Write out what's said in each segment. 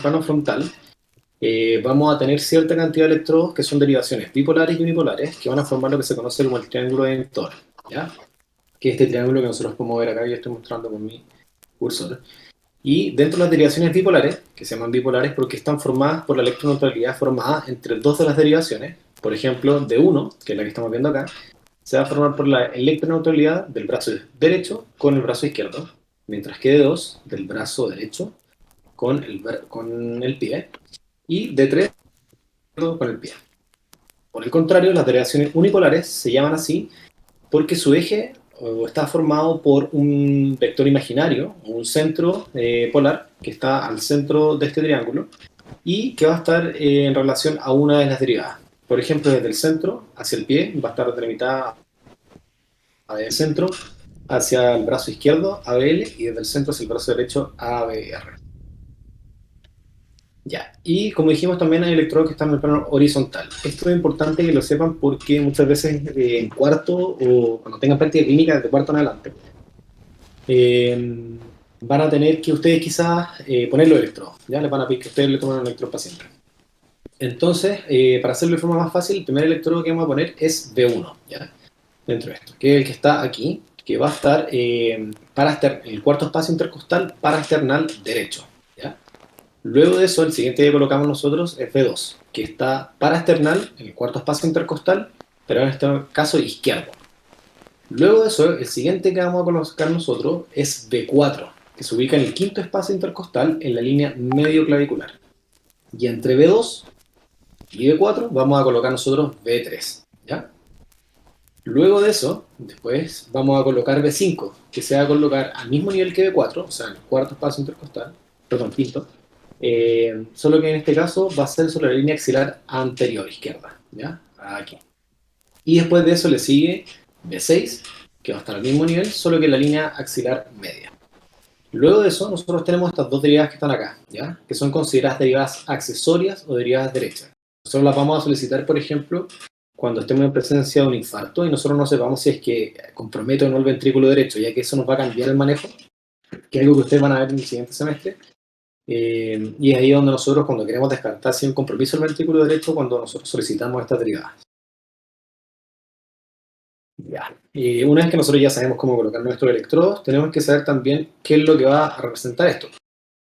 plano frontal, vamos a tener cierta cantidad de electrodos que son derivaciones bipolares y unipolares que van a formar lo que se conoce como el triángulo de Venn, ¿ya? Que es este triángulo que nosotros podemos ver acá, yo estoy mostrando con mi cursor. Y dentro de las derivaciones bipolares, que se llaman bipolares porque están formadas por la electroneutralidad formada entre dos de las derivaciones, por ejemplo, D1, que es la que estamos viendo acá, se va a formar por la electroneutralidad del brazo derecho con el brazo izquierdo, mientras que D2 del brazo derecho con el pie, y D3 con el pie. Por el contrario, las derivaciones unipolares se llaman así porque su eje está formado por un vector imaginario, un centro polar, que está al centro de este triángulo, y que va a estar en relación a una de las derivadas. Por ejemplo, desde el centro hacia el pie va a estar delimitada del centro hacia el brazo izquierdo, ABL, y desde el centro hacia el brazo derecho, ABR. Ya, y como dijimos también hay electrodos que están en el plano horizontal. Esto es importante que lo sepan porque muchas veces en cuarto o cuando tengan práctica clínica desde cuarto en adelante, van a tener que ustedes quizás poner los electrodos, ¿ya? Les van a pedir que ustedes le tomen un electrodo al paciente. Entonces, para hacerlo de forma más fácil, el primer electrodo que vamos a poner es B1, ¿ya? Dentro de esto, que es el que está aquí, que va a estar en el cuarto espacio intercostal paraesternal derecho, ¿ya? Luego de eso, el siguiente que colocamos nosotros es B2, que está paraesternal en el cuarto espacio intercostal, pero en este caso izquierdo. Luego de eso, el siguiente que vamos a colocar nosotros es B4, que se ubica en el quinto espacio intercostal en la línea medio clavicular. Y entre B2 y B4 vamos a colocar nosotros B3, ¿ya? Luego de eso, después vamos a colocar B5, que se va a colocar al mismo nivel que B4, o sea, en el cuarto espacio intercostal, perdón, quinto, solo que en este caso va a ser sobre la línea axilar anterior izquierda, ¿ya? Aquí. Y después de eso le sigue B6, que va a estar al mismo nivel, solo que en la línea axilar media. Luego de eso, nosotros tenemos estas dos derivadas que están acá, ¿ya? Que son consideradas derivadas accesorias o derivadas derechas. Nosotros las vamos a solicitar, por ejemplo, cuando estemos en presencia de un infarto y nosotros no sepamos si es que compromete o no el ventrículo derecho, ya que eso nos va a cambiar el manejo, que es algo que ustedes van a ver en el siguiente semestre. Y es ahí donde nosotros, cuando queremos descartar si hay un compromiso del ventrículo derecho, cuando nosotros solicitamos estas derivadas. Ya. Y una vez que nosotros ya sabemos cómo colocar nuestros electrodos, tenemos que saber también qué es lo que va a representar esto.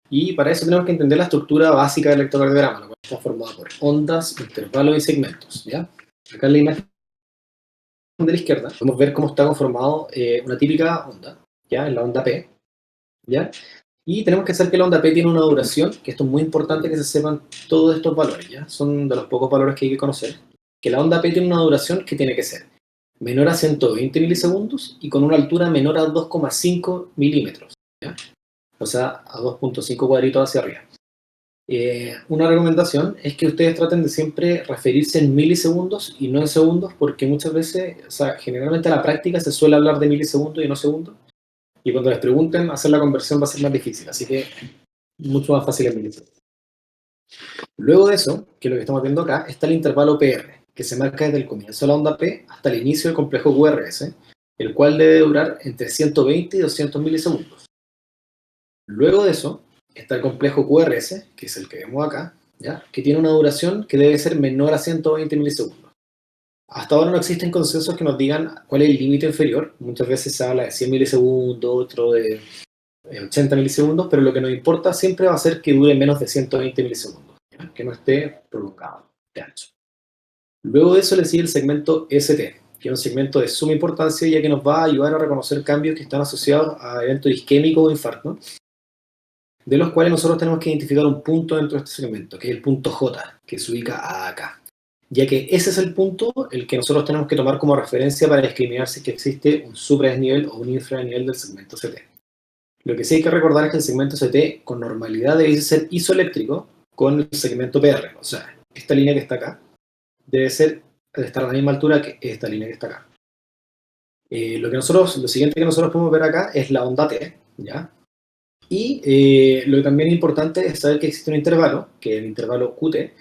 Y para eso tenemos que entender la estructura básica del electrocardiograma, la cual está formada por ondas, intervalos y segmentos, ¿ya? Acá en la imagen de la izquierda podemos ver cómo está conformado una típica onda, ¿ya? En la onda P, ¿ya? Y tenemos que saber que la onda P tiene una duración, que esto es muy importante que se sepan todos estos valores, ¿ya? Son de los pocos valores que hay que conocer. Que la onda P tiene una duración que tiene que ser menor a 120 milisegundos y con una altura menor a 2,5 milímetros, ¿ya? O sea, a 2,5 cuadritos hacia arriba. Una recomendación es que ustedes traten de siempre referirse en milisegundos y no en segundos, porque muchas veces, o sea, generalmente a la práctica se suele hablar de milisegundos y no segundos, y cuando les pregunten, hacer la conversión va a ser más difícil, así que mucho más fácil en milisegundos. Luego de eso, que es lo que estamos viendo acá, está el intervalo PR, que se marca desde el comienzo de la onda P hasta el inicio del complejo QRS, el cual debe durar entre 120 y 200 milisegundos. Luego de eso, está el complejo QRS, que es el que vemos acá, ¿ya? Que tiene una duración que debe ser menor a 120 milisegundos. Hasta ahora no existen consensos que nos digan cuál es el límite inferior. Muchas veces se habla de 100 milisegundos, otro de 80 milisegundos, pero lo que nos importa siempre va a ser que dure menos de 120 milisegundos, ¿ya? Que no esté prolongado de ancho. Luego de eso le sigue el segmento ST, que es un segmento de suma importancia ya que nos va a ayudar a reconocer cambios que están asociados a eventos isquémicos o infarto, de los cuales nosotros tenemos que identificar un punto dentro de este segmento, que es el punto J, que se ubica acá, ya que ese es el punto el que nosotros tenemos que tomar como referencia para discriminar si es que existe un supradesnivel o un infradesnivel del segmento CT. Lo que sí hay que recordar es que el segmento CT con normalidad debe ser isoeléctrico con el segmento PR, o sea, esta línea que está acá debe estar a la misma altura que esta línea que está acá. Lo siguiente que nosotros podemos ver acá es la onda T, ¿ya? Y lo que también es importante es saber que existe un intervalo, que es el intervalo QT,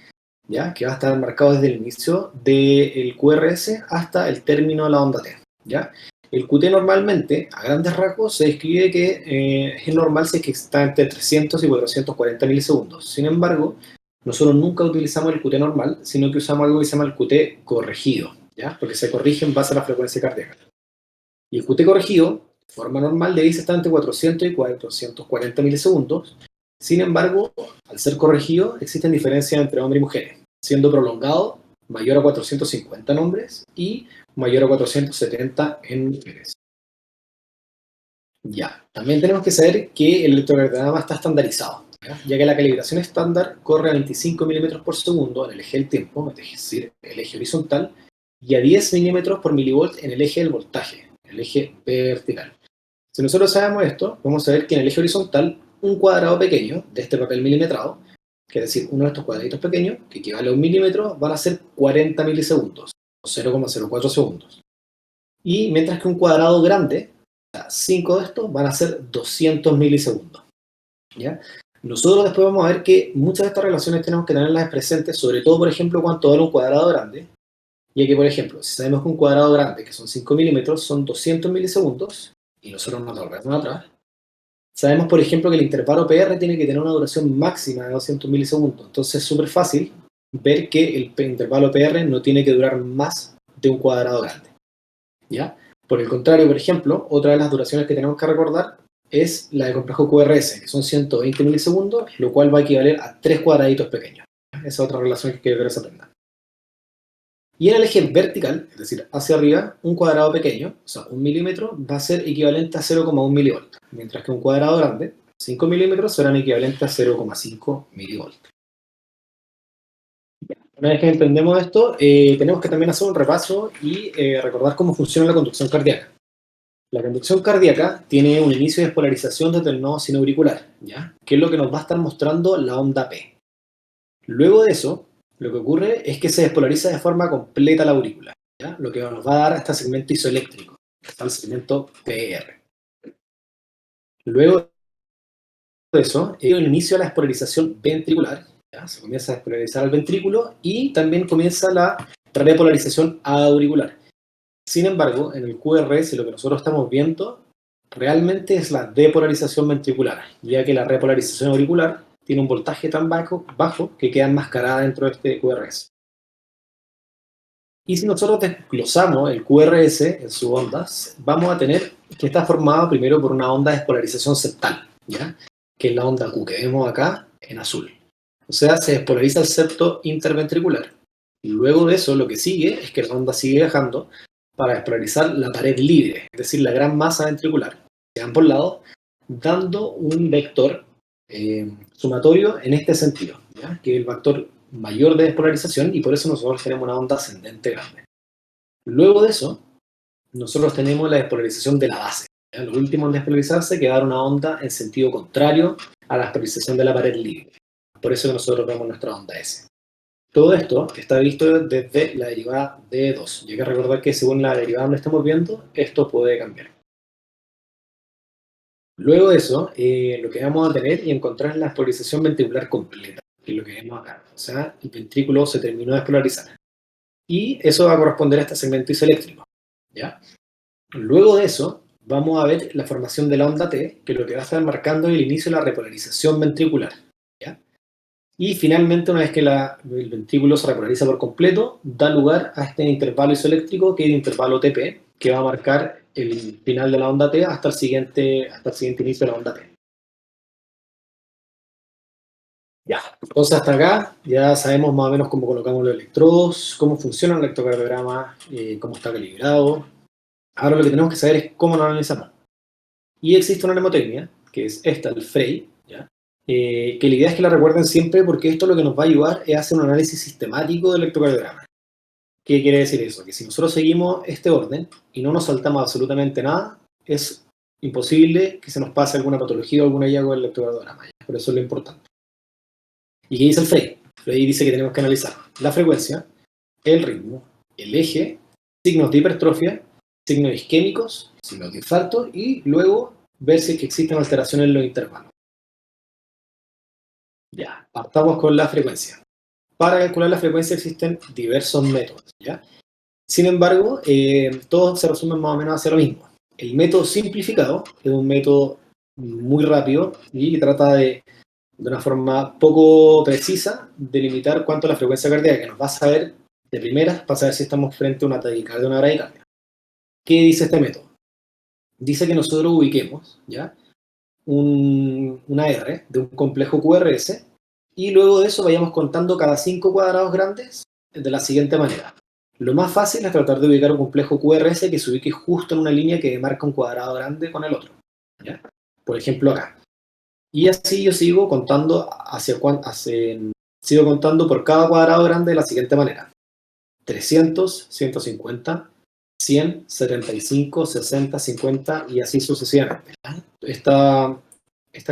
¿ya? Que va a estar marcado desde el inicio del QRS hasta el término de la onda T, ¿ya? El QT normalmente, a grandes rasgos, se describe que es normal si es que está entre 300 y 440 milisegundos. Sin embargo, nosotros nunca utilizamos el QT normal, sino que usamos algo que se llama el QT corregido, ¿ya? Porque se corrige en base a la frecuencia cardíaca. Y el QT corregido, de forma normal, debe estar entre 400 y 440 milisegundos. Sin embargo, al ser corregido, existen diferencias entre hombres y mujeres, siendo prolongado mayor a 450 en hombres y mayor a 470 en mujeres. Ya, también tenemos que saber que el electrocardiograma está estandarizado, ya que la calibración estándar corre a 25 milímetros por segundo en el eje del tiempo, es decir, el eje horizontal, y a 10 milímetros por milivolt en el eje del voltaje, el eje vertical. Si nosotros sabemos esto, vamos a ver que en el eje horizontal, un cuadrado pequeño de este papel milimetrado, que es decir, uno de estos cuadraditos pequeños, que equivale a un milímetro, van a ser 40 milisegundos, o 0,04 segundos. Y mientras que un cuadrado grande, 5 de estos, van a ser 200 milisegundos. ¿Ya? Nosotros después vamos a ver que muchas de estas relaciones tenemos que tenerlas presentes, sobre todo, por ejemplo, cuánto vale un cuadrado grande, ya que, por ejemplo, si sabemos que un cuadrado grande, que son 5 milímetros, son 200 milisegundos, y nosotros nos volvemos atrás, sabemos, por ejemplo, que el intervalo PR tiene que tener una duración máxima de 200 milisegundos. Entonces es súper fácil ver que el intervalo PR no tiene que durar más de un cuadrado grande, ¿ya? Por el contrario, por ejemplo, otra de las duraciones que tenemos que recordar es la de complejo QRS, que son 120 milisegundos, lo cual va a equivaler a 3 cuadraditos pequeños. Esa es otra relación que quiero que se aprenda. Y en el eje vertical, es decir, hacia arriba, un cuadrado pequeño, o sea, 1 milímetro, va a ser equivalente a 0,1 milivolt, mientras que un cuadrado grande, 5 milímetros, serán equivalentes a 0,5 milivolt. Una vez que entendemos esto, tenemos que también hacer un repaso y recordar cómo funciona la conducción cardíaca. La conducción cardíaca tiene un inicio de despolarización desde el nodo sinoauricular, ¿ya? Que es lo que nos va a estar mostrando la onda P. Luego de eso, lo que ocurre es que se despolariza de forma completa la aurícula, ¿ya? Lo que nos va a dar este segmento isoeléctrico, está el segmento PR. Luego de eso, el inicio de la despolarización ventricular, ¿ya? Se comienza a despolarizar el ventrículo y también comienza la repolarización auricular. Sin embargo, en el QRS lo que nosotros estamos viendo realmente es la depolarización ventricular, ya que la repolarización auricular tiene un voltaje tan bajo que queda enmascarada dentro de este QRS. Y si nosotros desglosamos el QRS en sus ondas, vamos a tener que está formado primero por una onda de despolarización septal, ¿ya? Que es la onda Q que vemos acá en azul. O sea, se despolariza el septo interventricular. Y luego de eso, lo que sigue es que la onda sigue viajando para despolarizar la pared libre, es decir, la gran masa ventricular, de ambos lados, dando un vector sumatorio en este sentido, ¿ya? Que es el vector mayor de despolarización y por eso nosotros tenemos una onda ascendente grande. Luego de eso, nosotros tenemos la despolarización de la base, ¿ya? Lo último en despolarizarse que dar una onda en sentido contrario a la despolarización de la pared libre. Por eso nosotros vemos nuestra onda S. Todo esto está visto desde la derivada de 2. Y hay que recordar que según la derivada donde estamos viendo, esto puede cambiar. Luego de eso, lo que vamos a tener y encontrar es la despolarización ventricular completa, que es lo que vemos acá. O sea, el ventrículo se terminó de despolarizar. Y eso va a corresponder a este segmento isoeléctrico, ¿ya? Luego de eso, vamos a ver la formación de la onda T, que lo que va a estar marcando es el inicio de la repolarización ventricular, ¿ya? Y finalmente, una vez que el ventrículo se repolariza por completo, da lugar a este intervalo isoeléctrico, que es el intervalo TP, que va a marcar el final de la onda T hasta el siguiente inicio de la onda T. Ya, entonces hasta acá ya sabemos más o menos cómo colocamos los electrodos, cómo funciona el electrocardiograma, cómo está calibrado. Ahora lo que tenemos que saber es cómo lo analizamos. Y existe una mnemotecnia, que es esta, el Frey, ¿ya? Que la idea es que la recuerden siempre porque esto lo que nos va a ayudar es hacer un análisis sistemático del electrocardiograma. ¿Qué quiere decir eso? Que si nosotros seguimos este orden y no nos saltamos absolutamente nada, es imposible que se nos pase alguna patología o algún hallazgo del electrocardiograma. Por eso es lo importante. ¿Y qué dice el Frey? Frey dice que tenemos que analizar la frecuencia, el ritmo, el eje, signos de hipertrofia, signos isquémicos, signos de infarto y luego ver si es que existen alteraciones en los intervalos. Ya, partamos con la frecuencia. Para calcular la frecuencia existen diversos métodos, ¿ya? Sin embargo, todos se resumen más o menos hacia lo mismo. El método simplificado es un método muy rápido y trata de una forma poco precisa, delimitar cuánto es la frecuencia cardíaca, que nos va a saber de primeras para saber si estamos frente a una taquicardia o una bradicardia. ¿Qué dice este método? Dice que nosotros ubiquemos, ¿ya?, una R de un complejo QRS y luego de eso vayamos contando cada 5 cuadrados grandes de la siguiente manera. Lo más fácil es tratar de ubicar un complejo QRS que se ubique justo en una línea que marca un cuadrado grande con el otro, ¿ya? Por ejemplo acá. Y así yo sigo contando sigo contando por cada cuadrado grande de la siguiente manera: 300, 150, 100, 75, 60, 50 y así sucesivamente. Esta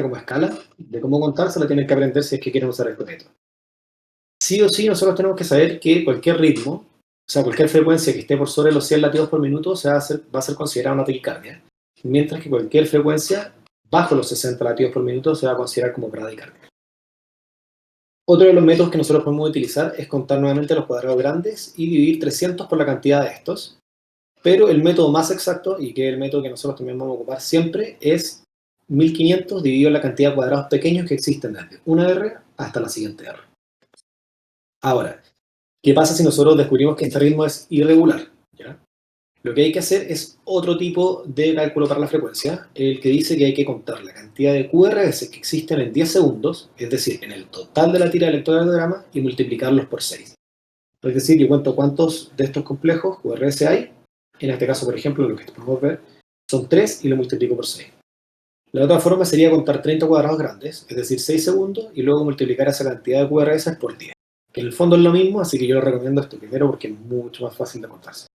como escala de cómo contar se la tienen que aprender si es que quieren usar este método. Sí o sí nosotros tenemos que saber que cualquier ritmo, o sea, cualquier frecuencia que esté por sobre los 100 latidos por minuto va a ser considerada una taquicardia, mientras que cualquier frecuencia bajo los 60 latidos por minuto se va a considerar como bradicardia. Otro de los métodos que nosotros podemos utilizar es contar nuevamente los cuadrados grandes y dividir 300 por la cantidad de estos, pero el método más exacto, y que es el método que nosotros también vamos a ocupar siempre, es 1500 dividido la cantidad de cuadrados pequeños que existen desde una R hasta la siguiente R. Ahora, ¿qué pasa si nosotros descubrimos que este ritmo es irregular? ¿Ya? Lo que hay que hacer es otro tipo de cálculo para la frecuencia, el que dice que hay que contar la cantidad de QRS que existen en 10 segundos, es decir, en el total de la tira de electrocardiograma, y multiplicarlos por 6. Es decir, yo cuento cuántos de estos complejos QRS hay. En este caso, por ejemplo, lo que podemos ver son 3 y lo multiplico por 6. La otra forma sería contar 30 cuadrados grandes, es decir, 6 segundos, y luego multiplicar esa cantidad de QRS por 10. Que en el fondo es lo mismo, así que yo lo recomiendo esto primero porque es mucho más fácil de contarse.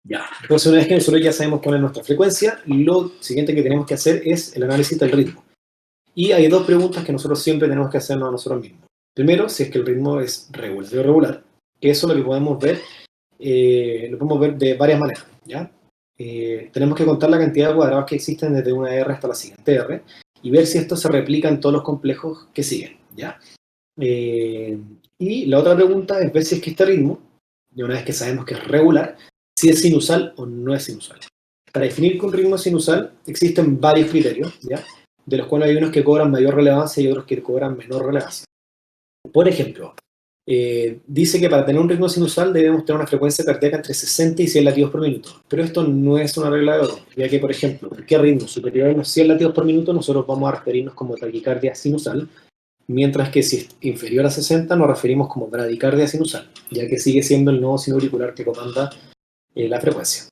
Ya, entonces una vez que nosotros ya sabemos cuál es nuestra frecuencia, lo siguiente que tenemos que hacer es el análisis del ritmo. Y hay dos preguntas que nosotros siempre tenemos que hacernos a nosotros mismos. Primero, si es que el ritmo es regular o irregular, que eso lo podemos ver de varias maneras, ¿ya? Tenemos que contar la cantidad de cuadrados que existen desde una R hasta la siguiente R y ver si esto se replica en todos los complejos que siguen, ¿ya? Y la otra pregunta es ver si es que este ritmo, y una vez que sabemos que es regular, si es sinusal o no es sinusal. Para definir que un ritmo es sinusal existen varios criterios, ¿ya?, de los cuales hay unos que cobran mayor relevancia y otros que cobran menor relevancia. Por ejemplo, dice que para tener un ritmo sinusal debemos tener una frecuencia cardíaca entre 60 y 100 latidos por minuto, pero esto no es una regla de oro, ya que, por ejemplo, cualquier ritmo superior a los 100 latidos por minuto nosotros vamos a referirnos como taquicardia sinusal, mientras que si es inferior a 60 nos referimos como bradicardia sinusal, ya que sigue siendo el nodo sinauricular que comanda la frecuencia.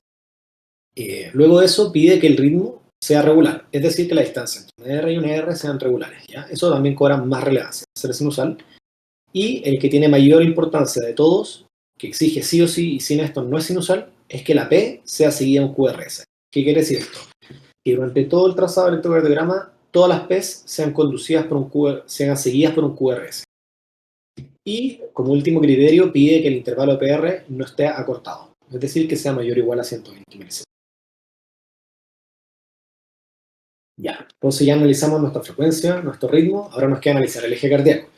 Luego de eso pide que el ritmo sea regular, es decir, que la distancia entre una R y una R sean regulares, ¿ya? Eso también cobra más relevancia, ser sinusal. Y el que tiene mayor importancia de todos, que exige sí o sí y sin esto no es sinusal, es que la P sea seguida en un QRS. ¿Qué quiere decir esto? Que durante todo el trazado del electrocardiograma todas las P's sean sean seguidas por un QRS. Y como último criterio pide que el intervalo PR no esté acortado, es decir, que sea mayor o igual a 120 milisegundos. Ya, entonces ya analizamos nuestra frecuencia, nuestro ritmo, ahora nos queda analizar el eje cardíaco.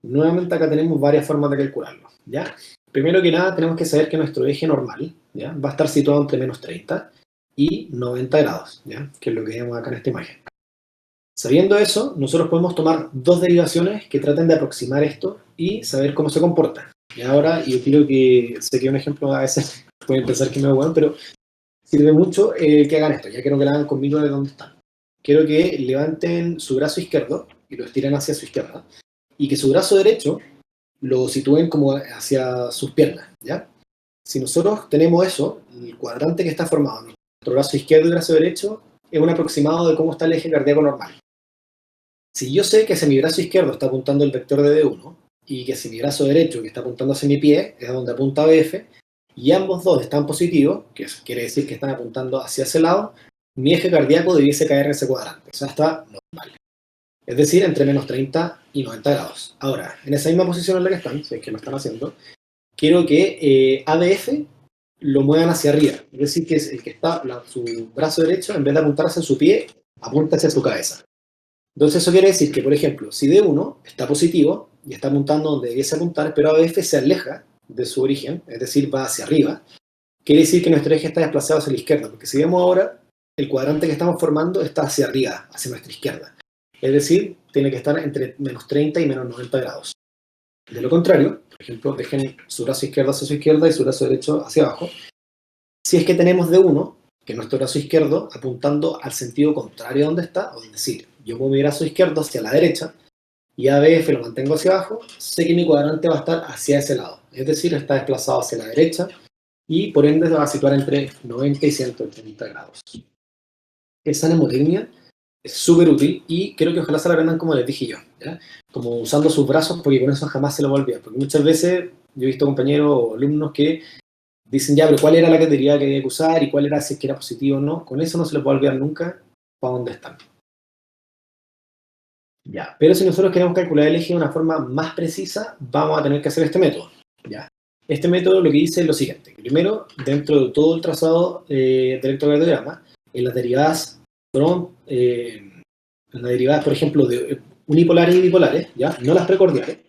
Nuevamente acá tenemos varias formas de calcularlo, ¿ya? Primero que nada tenemos que saber que nuestro eje normal, ¿ya?, va a estar situado entre menos 30 y 90 grados, ¿ya?, que es lo que vemos acá en esta imagen. Sabiendo eso, nosotros podemos tomar dos derivaciones que traten de aproximar esto y saber cómo se comporta. Y ahora, yo quiero que, sé que un ejemplo a veces pueden pensar que me es bueno, pero sirve mucho que hagan esto. Ya quiero que lo hagan conmigo de donde están. Quiero que levanten su brazo izquierdo y lo estiren hacia su izquierda, y que su brazo derecho lo sitúen como hacia sus piernas, ¿ya? Si nosotros tenemos eso, el cuadrante que está formado, nuestro brazo izquierdo y brazo derecho, es un aproximado de cómo está el eje cardíaco normal. Si yo sé que hacia mi brazo izquierdo está apuntando el vector de D1, y que hacia mi brazo derecho, que está apuntando hacia mi pie, es donde apunta BF, y ambos dos están positivos, que quiere decir que están apuntando hacia ese lado, mi eje cardíaco debiese caer en ese cuadrante, o sea, está normal. Es decir, entre menos 30 y 90 grados. Ahora, en esa misma posición en la que están, si es que lo están haciendo, quiero que ADF lo muevan hacia arriba. Es decir, que es el que está, su brazo derecho, en vez de apuntar hacia su pie, apunta hacia su cabeza. Entonces eso quiere decir que, por ejemplo, si D1 está positivo y está apuntando donde debiese apuntar, pero ADF se aleja de su origen, es decir, va hacia arriba, quiere decir que nuestro eje está desplazado hacia la izquierda, porque si vemos ahora, el cuadrante que estamos formando está hacia arriba, hacia nuestra izquierda. Es decir, tiene que estar entre menos 30 y menos 90 grados. De lo contrario, por ejemplo, dejen su brazo izquierdo hacia su izquierda y su brazo derecho hacia abajo. Si es que tenemos de uno, que es nuestro brazo izquierdo, apuntando al sentido contrario a donde está, es decir, yo muevo mi brazo izquierdo hacia la derecha, y ABF lo mantengo hacia abajo, sé que mi cuadrante va a estar hacia ese lado. Es decir, está desplazado hacia la derecha, y por ende se va a situar entre 90 y 180 grados. Esa mnemotecnia es súper útil y creo que ojalá se la aprendan como les dije yo, ¿ya? Como usando sus brazos, porque con eso jamás se lo va a olvidar. Porque muchas veces yo he visto compañeros o alumnos que dicen ya, pero ¿cuál era la categoría que había que usar y cuál era si es que era positivo o no? Con eso no se lo puede olvidar nunca para dónde están. Ya, pero si nosotros queremos calcular el eje de una forma más precisa, vamos a tener que hacer este método. ¿Ya? Este método lo que dice es lo siguiente. Primero, dentro de todo el trazado de electrocardiograma, en las derivadas, por ejemplo, de unipolares y bipolares, ¿ya? No las precordiales,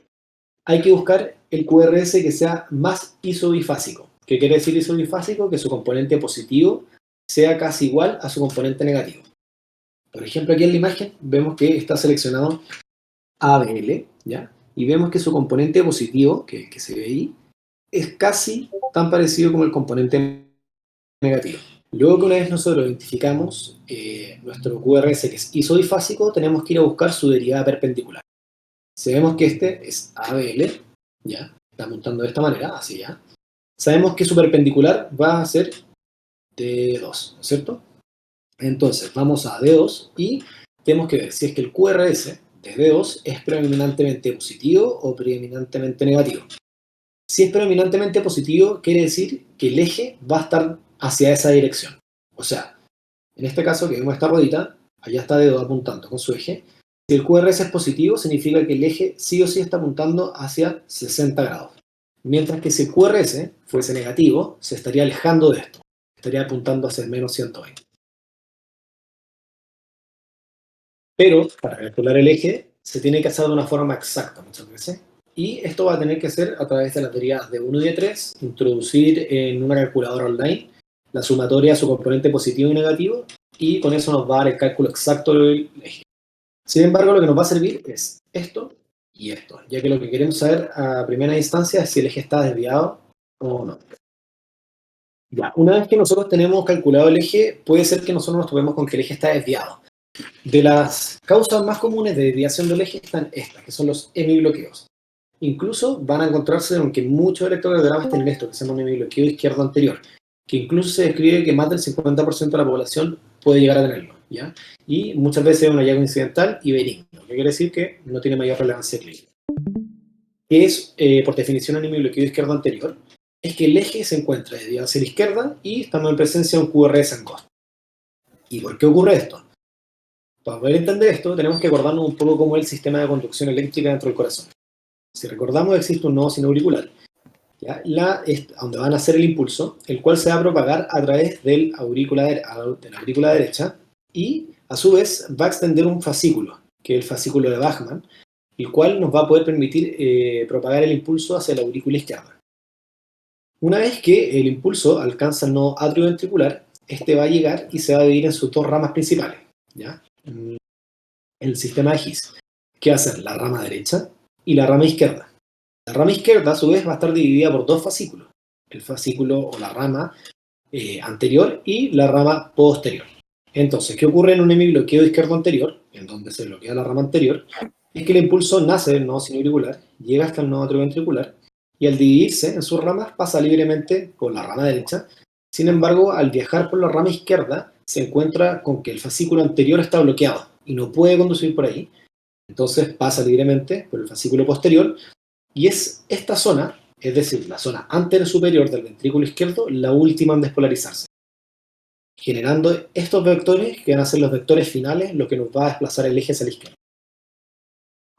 hay que buscar el QRS que sea más isobifásico. ¿Qué quiere decir isobifásico? Que su componente positivo sea casi igual a su componente negativo. Por ejemplo, aquí en la imagen vemos que está seleccionado ABL, ¿ya? Y vemos que su componente positivo, que se ve ahí, es casi tan parecido como el componente negativo. Luego que una vez nosotros identificamos nuestro QRS que es isodifásico, tenemos que ir a buscar su derivada perpendicular. Si vemos que este es ABL, ¿ya? Está montando de esta manera, así ya. Sabemos que su perpendicular va a ser D2, ¿no es cierto? Entonces, vamos a D2 y tenemos que ver si es que el QRS de D2 es predominantemente positivo o predominantemente negativo. Si es predominantemente positivo, quiere decir que el eje va a estar hacia esa dirección. O sea, en este caso que vemos esta ruedita, allá está D2 apuntando con su eje. Si el QRS es positivo, significa que el eje sí o sí está apuntando hacia 60 grados. Mientras que si el QRS fuese negativo, se estaría alejando de esto. Estaría apuntando hacia el menos 120. Pero para calcular el eje se tiene que hacer de una forma exacta muchas veces. Y esto va a tener que ser a través de las derivadas de 1 y de 3, introducir en una calculadora online la sumatoria de su componente positivo y negativo, y con eso nos va a dar el cálculo exacto del eje. Sin embargo, lo que nos va a servir es esto y esto, ya que lo que queremos saber a primera instancia es si el eje está desviado o no. Ya, una vez que nosotros tenemos calculado el eje, puede ser que nosotros nos topemos con que el eje está desviado. De las causas más comunes de desviación del eje están estas, que son los hemibloqueos. Incluso van a encontrarse en que muchos electrocardiogramas tienen esto, que se llama un hemibloqueo izquierdo anterior, que incluso se describe que más del 50% de la población puede llegar a tenerlo, ¿ya? Y muchas veces es un hallazgo incidental y benigno, que quiere decir que no tiene mayor relevancia clínica. ¿Qué es, por definición, un hemibloqueo izquierdo anterior? Es que el eje se encuentra desviado hacia la izquierda y estamos en presencia de un QRS angosto. ¿Y por qué ocurre esto? Para poder entender esto, tenemos que acordarnos un poco cómo es el sistema de conducción eléctrica dentro del corazón. Si recordamos, existe un nodo sinoauricular, ¿ya? Donde van a hacer el impulso, el cual se va a propagar a través de la aurícula derecha, y a su vez va a extender un fascículo, que es el fascículo de Bachmann, el cual nos va a poder permitir propagar el impulso hacia la aurícula izquierda. Una vez que el impulso alcanza el nodo atrioventricular, este va a llegar y se va a dividir en sus dos ramas principales, ¿ya? El sistema de His, que va a ser la rama derecha y la rama izquierda. La rama izquierda, a su vez, va a estar dividida por dos fascículos. El fascículo o la rama anterior y la rama posterior. Entonces, ¿qué ocurre en un hemibloqueo izquierdo anterior, en donde se bloquea la rama anterior? Es que el impulso nace del nodo sinoauricular, llega hasta el nodo atrioventricular, y al dividirse en sus ramas pasa libremente por la rama derecha. Sin embargo, al viajar por la rama izquierda, se encuentra con que el fascículo anterior está bloqueado y no puede conducir por ahí. Entonces pasa libremente por el fascículo posterior, y es esta zona, es decir, la zona anterior superior del ventrículo izquierdo, la última en despolarizarse, generando estos vectores que van a ser los vectores finales, lo que nos va a desplazar el eje hacia la izquierda.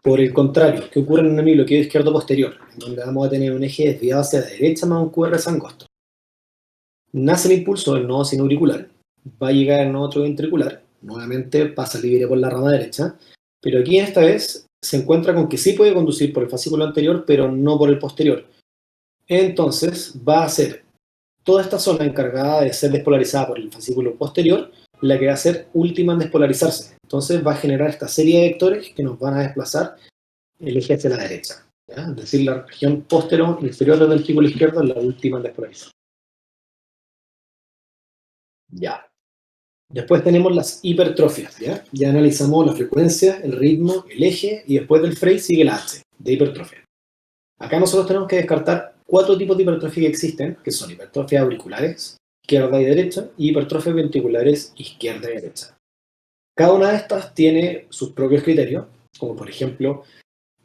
Por el contrario, ¿qué ocurre en un hemibloqueo izquierdo posterior? En donde vamos a tener un eje desviado hacia la derecha más un QRS angosto. Nace el impulso del nodo sinoauricular, va a llegar al nodo atrioventricular, nuevamente pasa libre por la rama derecha, pero aquí esta vez se encuentra con que sí puede conducir por el fascículo anterior, pero no por el posterior. Entonces va a ser toda esta zona encargada de ser despolarizada por el fascículo posterior la que va a ser última en despolarizarse. Entonces va a generar esta serie de vectores que nos van a desplazar el eje hacia la derecha, ¿ya? Es decir, la región inferior del ventrículo izquierdo es la última en despolarizar. Ya. Después tenemos las hipertrofias, ¿ya? Ya analizamos la frecuencia, el ritmo, el eje, y después del Frey sigue la H, de hipertrofia. Acá nosotros tenemos que descartar 4 tipos de hipertrofia que existen, que son hipertrofias auriculares, izquierda y derecha, y hipertrofias ventriculares, izquierda y derecha. Cada una de estas tiene sus propios criterios, como por ejemplo,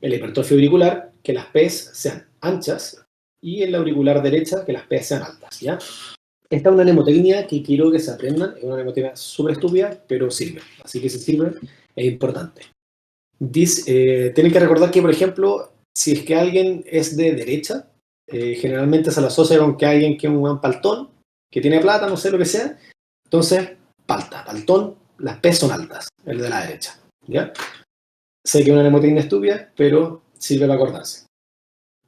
en la hipertrofia auricular, que las P's sean anchas, y en la auricular derecha, que las P's sean altas, ¿ya? Esta es una mnemotecnia que quiero que se aprendan, es una mnemotecnia súper estúpida, pero sirve. Así que si sirve, es importante. Tienen que recordar que, por ejemplo, si es que alguien es de derecha, generalmente se lo asocia con que alguien que es un buen paltón, que tiene plata, no sé lo que sea. Entonces, paltón, las P son altas, el de la derecha. ¿Ya? Sé que es una mnemotecnia estúpida, pero sirve para acordarse.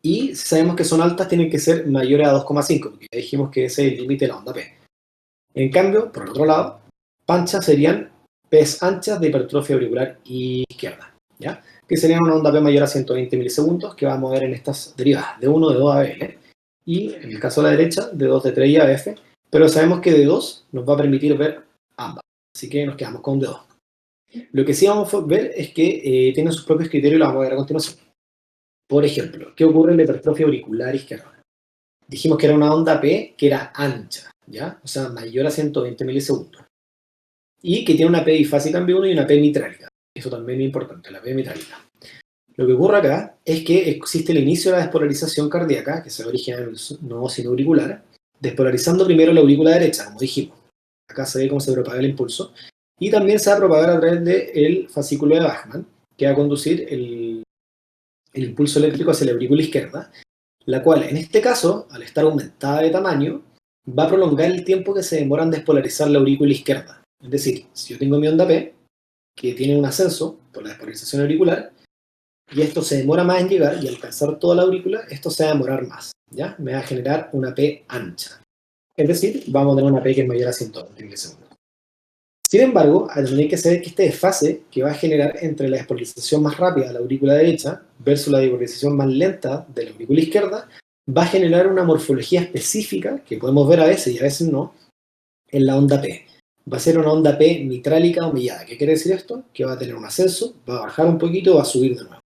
Y si sabemos que son altas, tienen que ser mayores a 2,5, porque ya dijimos que ese es el límite de la onda P. En cambio, por el otro lado, panchas serían P's anchas de hipertrofia auricular izquierda, ¿ya? Que serían una onda P mayor a 120 milisegundos, que vamos a ver en estas derivadas, de 1 de 2 a BL, y en el caso de la derecha, de 2 de 3 y a F, pero sabemos que de 2 nos va a permitir ver ambas, así que nos quedamos con de 2. Lo que sí vamos a ver es que tienen sus propios criterios y lo vamos a ver a continuación. Por ejemplo, ¿qué ocurre en la hipertrofia auricular izquierda? Dijimos que era una onda P que era ancha, ¿ya? O sea, mayor a 120 milisegundos. Y que tiene una P difásica en B1 y una P mitrálica. Eso también es importante, la P mitrálica. Lo que ocurre acá es que existe el inicio de la despolarización cardíaca, que se origina en el nodo sinoauricular, despolarizando primero la aurícula derecha, como dijimos. Acá se ve cómo se propaga el impulso. Y también se va a propagar a través del fascículo de Bachmann, que va a conducir el impulso eléctrico hacia la aurícula izquierda, la cual, en este caso, al estar aumentada de tamaño, va a prolongar el tiempo que se demora en despolarizar la aurícula izquierda. Es decir, si yo tengo mi onda P, que tiene un ascenso por la despolarización auricular, y esto se demora más en llegar y alcanzar toda la aurícula, esto se va a demorar más, ¿ya? Me va a generar una P ancha. Es decir, vamos a tener una P que es mayor a 120 milisegundos. Sin embargo, hay que saber que este desfase que va a generar entre la despolarización más rápida de la aurícula derecha versus la despolarización más lenta de la aurícula izquierda va a generar una morfología específica que podemos ver a veces y a veces no en la onda P. Va a ser una onda P mitrálica humillada. ¿Qué quiere decir esto? Que va a tener un ascenso, va a bajar un poquito, va a subir de nuevo.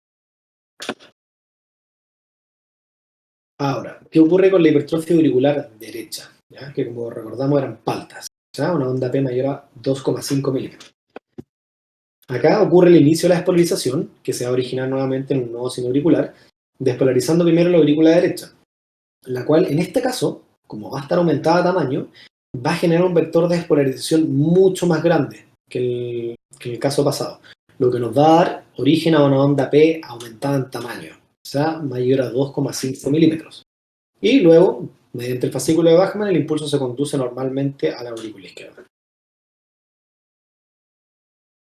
Ahora, ¿qué ocurre con la hipertrofia auricular derecha? ¿Ya? Que como recordamos eran paltas, o sea, una onda P mayor a 2,5 milímetros. Acá ocurre el inicio de la despolarización, que se va a originar nuevamente en un nodo sinoauricular, despolarizando primero la aurícula derecha, la cual en este caso, como va a estar aumentada de tamaño, va a generar un vector de despolarización mucho más grande que el caso pasado, lo que nos va a dar origen a una onda P aumentada en tamaño, o sea, mayor a 2,5 milímetros. Y luego, mediante el fascículo de Bachmann, el impulso se conduce normalmente a la aurícula izquierda.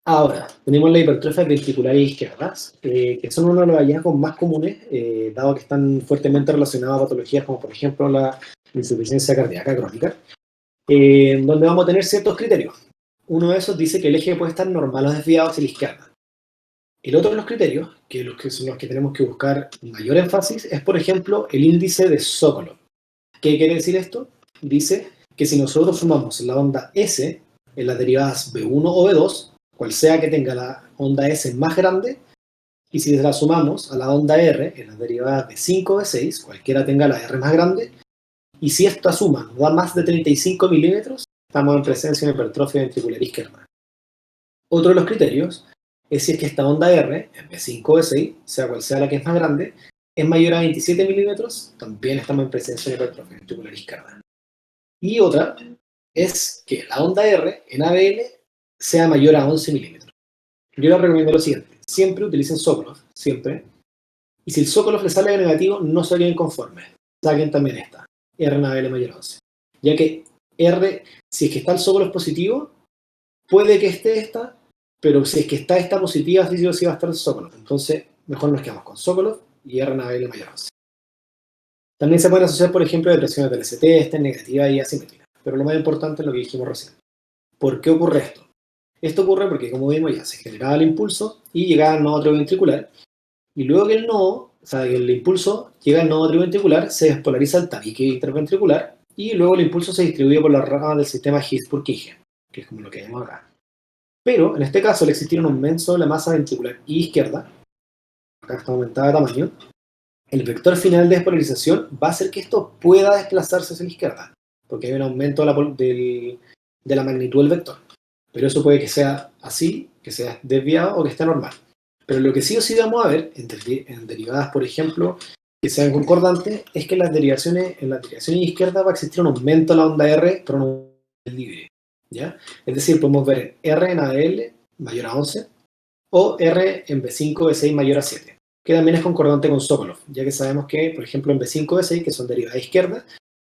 Ahora, tenemos la hipertrofia ventriculares izquierdas, que son uno de los hallazgos más comunes, dado que están fuertemente relacionados a patologías como, por ejemplo, la insuficiencia cardíaca crónica, donde vamos a tener ciertos criterios. Uno de esos dice que el eje puede estar normal o desviado hacia la izquierda. El otro de los criterios, que son los que tenemos que buscar mayor énfasis, es, por ejemplo, el índice de Sokolov. ¿Qué quiere decir esto? Dice que si nosotros sumamos la onda S en las derivadas B1 o B2, cual sea que tenga la onda S más grande, y si la sumamos a la onda R en las derivadas B5 o B6, cualquiera tenga la R más grande, y si esta suma nos da más de 35 milímetros, estamos en presencia de una hipertrofia ventricular izquierda. Otro de los criterios es si es que esta onda R, en B5 o B6, sea cual sea la que es más grande, es mayor a 27 milímetros, también estamos en presencia de hipertrofia ventricular izquierda. Y otra es que la onda R en ABL sea mayor a 11 milímetros. Yo les recomiendo lo siguiente, siempre utilicen Sokolov, siempre, y si el Sokolov les sale negativo, no se queden conformes, saquen también esta, R en ABL mayor a 11. Ya que R, si es que está el Sokolov positivo, puede que esté esta, pero si es que está esta positiva, sí o sí va a estar el Sokolov. Entonces, mejor nos quedamos con Sokolov y R en ABL mayor a 11. También se pueden asociar, por ejemplo, depresiones del ST, estén negativas y asimétricas. Pero lo más importante es lo que dijimos recién. ¿Por qué ocurre esto? Esto ocurre porque, como vimos ya, se generaba el impulso y llegaba al nodo atrioventricular. Y luego que el nodo, o sea, que el impulso llega al nodo atrioventricular, se despolariza el tabique interventricular y luego el impulso se distribuye por las ramas del sistema His-Purkinje, que es como lo que vemos acá. Pero, en este caso, al existir un aumento de la masa ventricular izquierda, acá está aumentada de tamaño, el vector final de despolarización va a hacer que esto pueda desplazarse hacia la izquierda, porque hay un aumento de la magnitud del vector. Pero eso puede que sea así, que sea desviado o que esté normal. Pero lo que sí o sí vamos a ver en derivadas, por ejemplo, que sean concordantes, es que en las derivaciones izquierdas va a existir un aumento de la onda R por un aumento libre, ¿ya? Es decir, podemos ver R en ADL mayor a 11 o R en B5, B6 mayor a 7, que también es concordante con Sokolov, ya que sabemos que, por ejemplo, en B5, B6, que son derivadas izquierdas,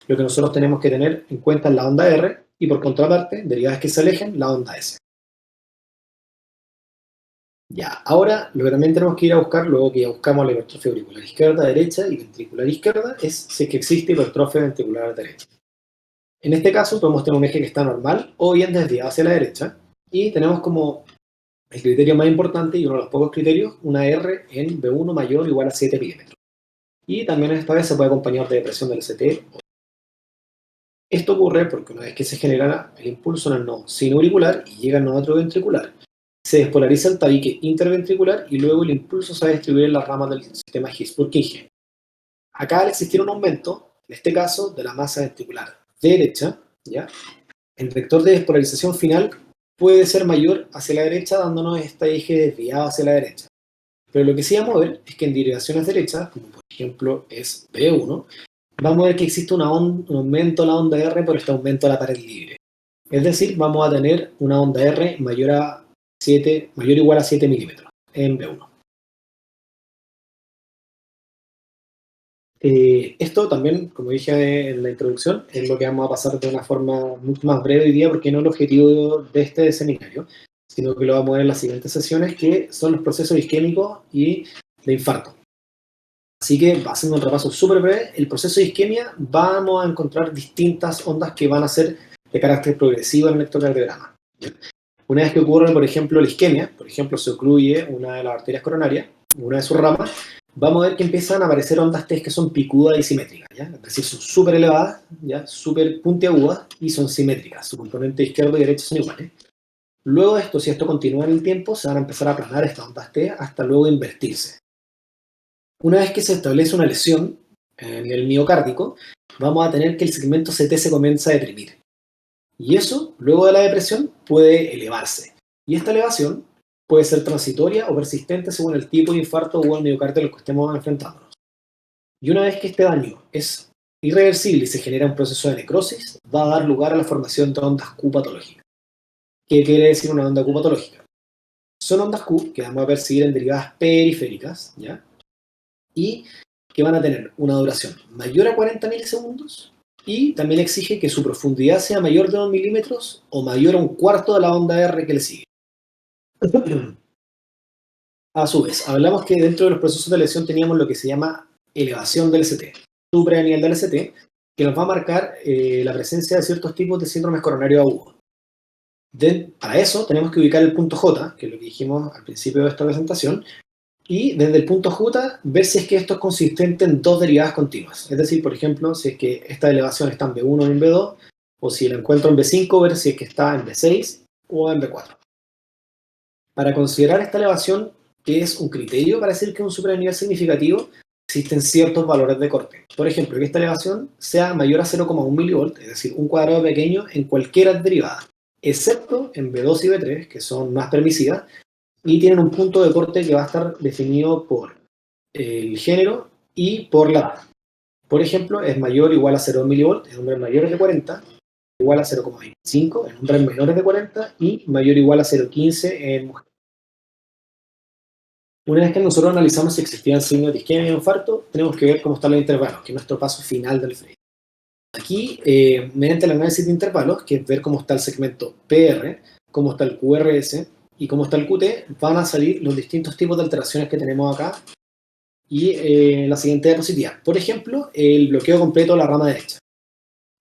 lo que nosotros tenemos que tener en cuenta es la onda R y, por contraparte, derivadas que se alejen, la onda S. Ya, ahora lo que también tenemos que ir a buscar, luego que ya buscamos la hipertrofia auricular izquierda, derecha y ventricular izquierda, es si es que existe hipertrofia ventricular derecha. En este caso podemos tener un eje que está normal o bien desviado hacia la derecha y tenemos como el criterio más importante y uno de los pocos criterios, una R en B1 mayor o igual a 7 milímetros. Y también esta vez se puede acompañar de depresión del ST. Esto ocurre porque una vez que se genera el impulso en el nodo sinoauricular y llega al nodo atrioventricular, se despolariza el tabique interventricular y luego el impulso se va a distribuir en las ramas del sistema His-Purkinje. Acá al existir un aumento, en este caso, de la masa ventricular derecha, ¿ya? El vector de despolarización final puede ser mayor hacia la derecha, dándonos este eje desviado hacia la derecha. Pero lo que sí vamos a ver es que en derivaciones derechas, como por ejemplo es B1, vamos a ver que existe un aumento de la onda R por este aumento de la pared libre. Es decir, vamos a tener una onda R mayor o igual a 7 milímetros en B1. Esto también, como dije en la introducción, es lo que vamos a pasar de una forma mucho más breve hoy día, porque no es el objetivo de este seminario, sino que lo vamos a ver en las siguientes sesiones, que son los procesos isquémicos y de infarto. Así que, haciendo un repaso súper breve, el proceso de isquemia vamos a encontrar distintas ondas que van a ser de carácter progresivo en el electrocardiograma. Una vez que ocurre, por ejemplo, la isquemia, por ejemplo, se ocluye una de las arterias coronarias, una de sus ramas, vamos a ver que empiezan a aparecer ondas T que son picudas y simétricas, ¿ya? Es decir, son súper elevadas, ¿ya? Súper puntiagudas y son simétricas. Su componente izquierdo y derecho son iguales. Luego de esto, si esto continúa en el tiempo, se van a empezar a aplanar estas ondas T hasta luego invertirse. Una vez que se establece una lesión en el miocárdico, vamos a tener que el segmento CT se comienza a deprimir. Y eso, luego de la depresión, puede elevarse. Y esta elevación puede ser transitoria o persistente según el tipo de infarto o el miocardio al que estemos enfrentándonos. Y una vez que este daño es irreversible y se genera un proceso de necrosis, va a dar lugar a la formación de ondas Q patológicas. ¿Qué quiere decir una onda Q patológica? Son ondas Q que vamos a percibir en derivadas periféricas, ¿ya? Y que van a tener una duración mayor a 40 milisegundos y también exige que su profundidad sea mayor de 2 milímetros o mayor a un cuarto de la onda R que le sigue. A su vez, hablamos que dentro de los procesos de lesión teníamos lo que se llama elevación del ST, supra nivel del ST, que nos va a marcar la presencia de ciertos tipos de síndromes coronarios agudos. Para eso tenemos que ubicar el punto J, que es lo que dijimos al principio de esta presentación, y desde el punto J ver si es que esto es consistente en dos derivadas continuas. Es decir, por ejemplo, si es que esta elevación está en B1 o en B2, o si la encuentro en B5, ver si es que está en B6 o en B4. Para considerar esta elevación, que es un criterio para decir que es un supernivel significativo, existen ciertos valores de corte. Por ejemplo, que esta elevación sea mayor a 0,1 milivolt, es decir, un cuadrado pequeño en cualquiera derivada, excepto en B2 y B3, que son más permisivas, y tienen un punto de corte que va a estar definido por el género y por la edad. Por ejemplo, es mayor o igual a 0 milivolt en hombres mayores de 40, igual a 0,25 en hombres menores de 40 y mayor o igual a 0,15 en mujeres. Una vez que nosotros analizamos si existían signos de isquemia o infarto, tenemos que ver cómo están los intervalos, que es nuestro paso final del Frey. Aquí, mediante el análisis de intervalos, que es ver cómo está el segmento PR, cómo está el QRS y cómo está el QT, van a salir los distintos tipos de alteraciones que tenemos acá y la siguiente diapositiva. Por ejemplo, el bloqueo completo de la rama derecha.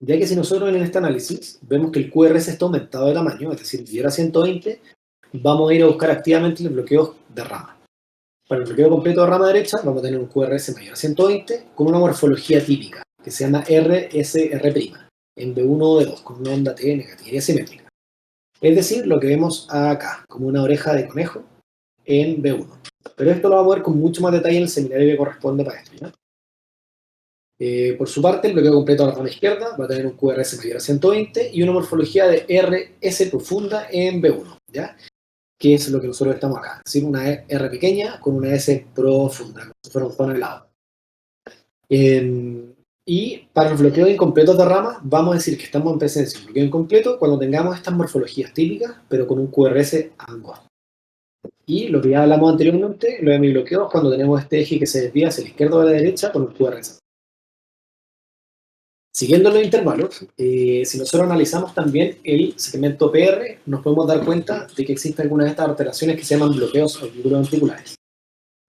Ya que si nosotros en este análisis vemos que el QRS está aumentado de tamaño, es decir, si era 120, vamos a ir a buscar activamente el bloqueo de rama. Para el bloqueo completo de rama derecha vamos a tener un QRS mayor a 120 con una morfología típica que se llama RSR', en B1 o B2, con una onda T negativa y asimétrica. Es decir, lo que vemos acá, como una oreja de conejo en B1. Pero esto lo vamos a ver con mucho más detalle en el seminario que corresponde para esto, ¿ya? Por su parte, el bloqueo completo de la rama izquierda va a tener un QRS mayor a 120 y una morfología de RS profunda en B1, ¿ya? Que es lo que nosotros estamos acá, es decir, una R pequeña con una S profunda, como si fuera un cono helado. Y para los bloqueos incompletos de rama, vamos a decir que estamos en presencia de un bloqueo incompleto cuando tengamos estas morfologías típicas, pero con un QRS angular. Y lo que ya hablamos anteriormente, lo de mi bloqueo es cuando tenemos este eje que se desvía hacia la izquierda o a la derecha con un QRS. Siguiendo los intervalos, si nosotros analizamos también el segmento PR, nos podemos dar cuenta de que existen algunas de estas alteraciones que se llaman bloqueos auriculoventriculares.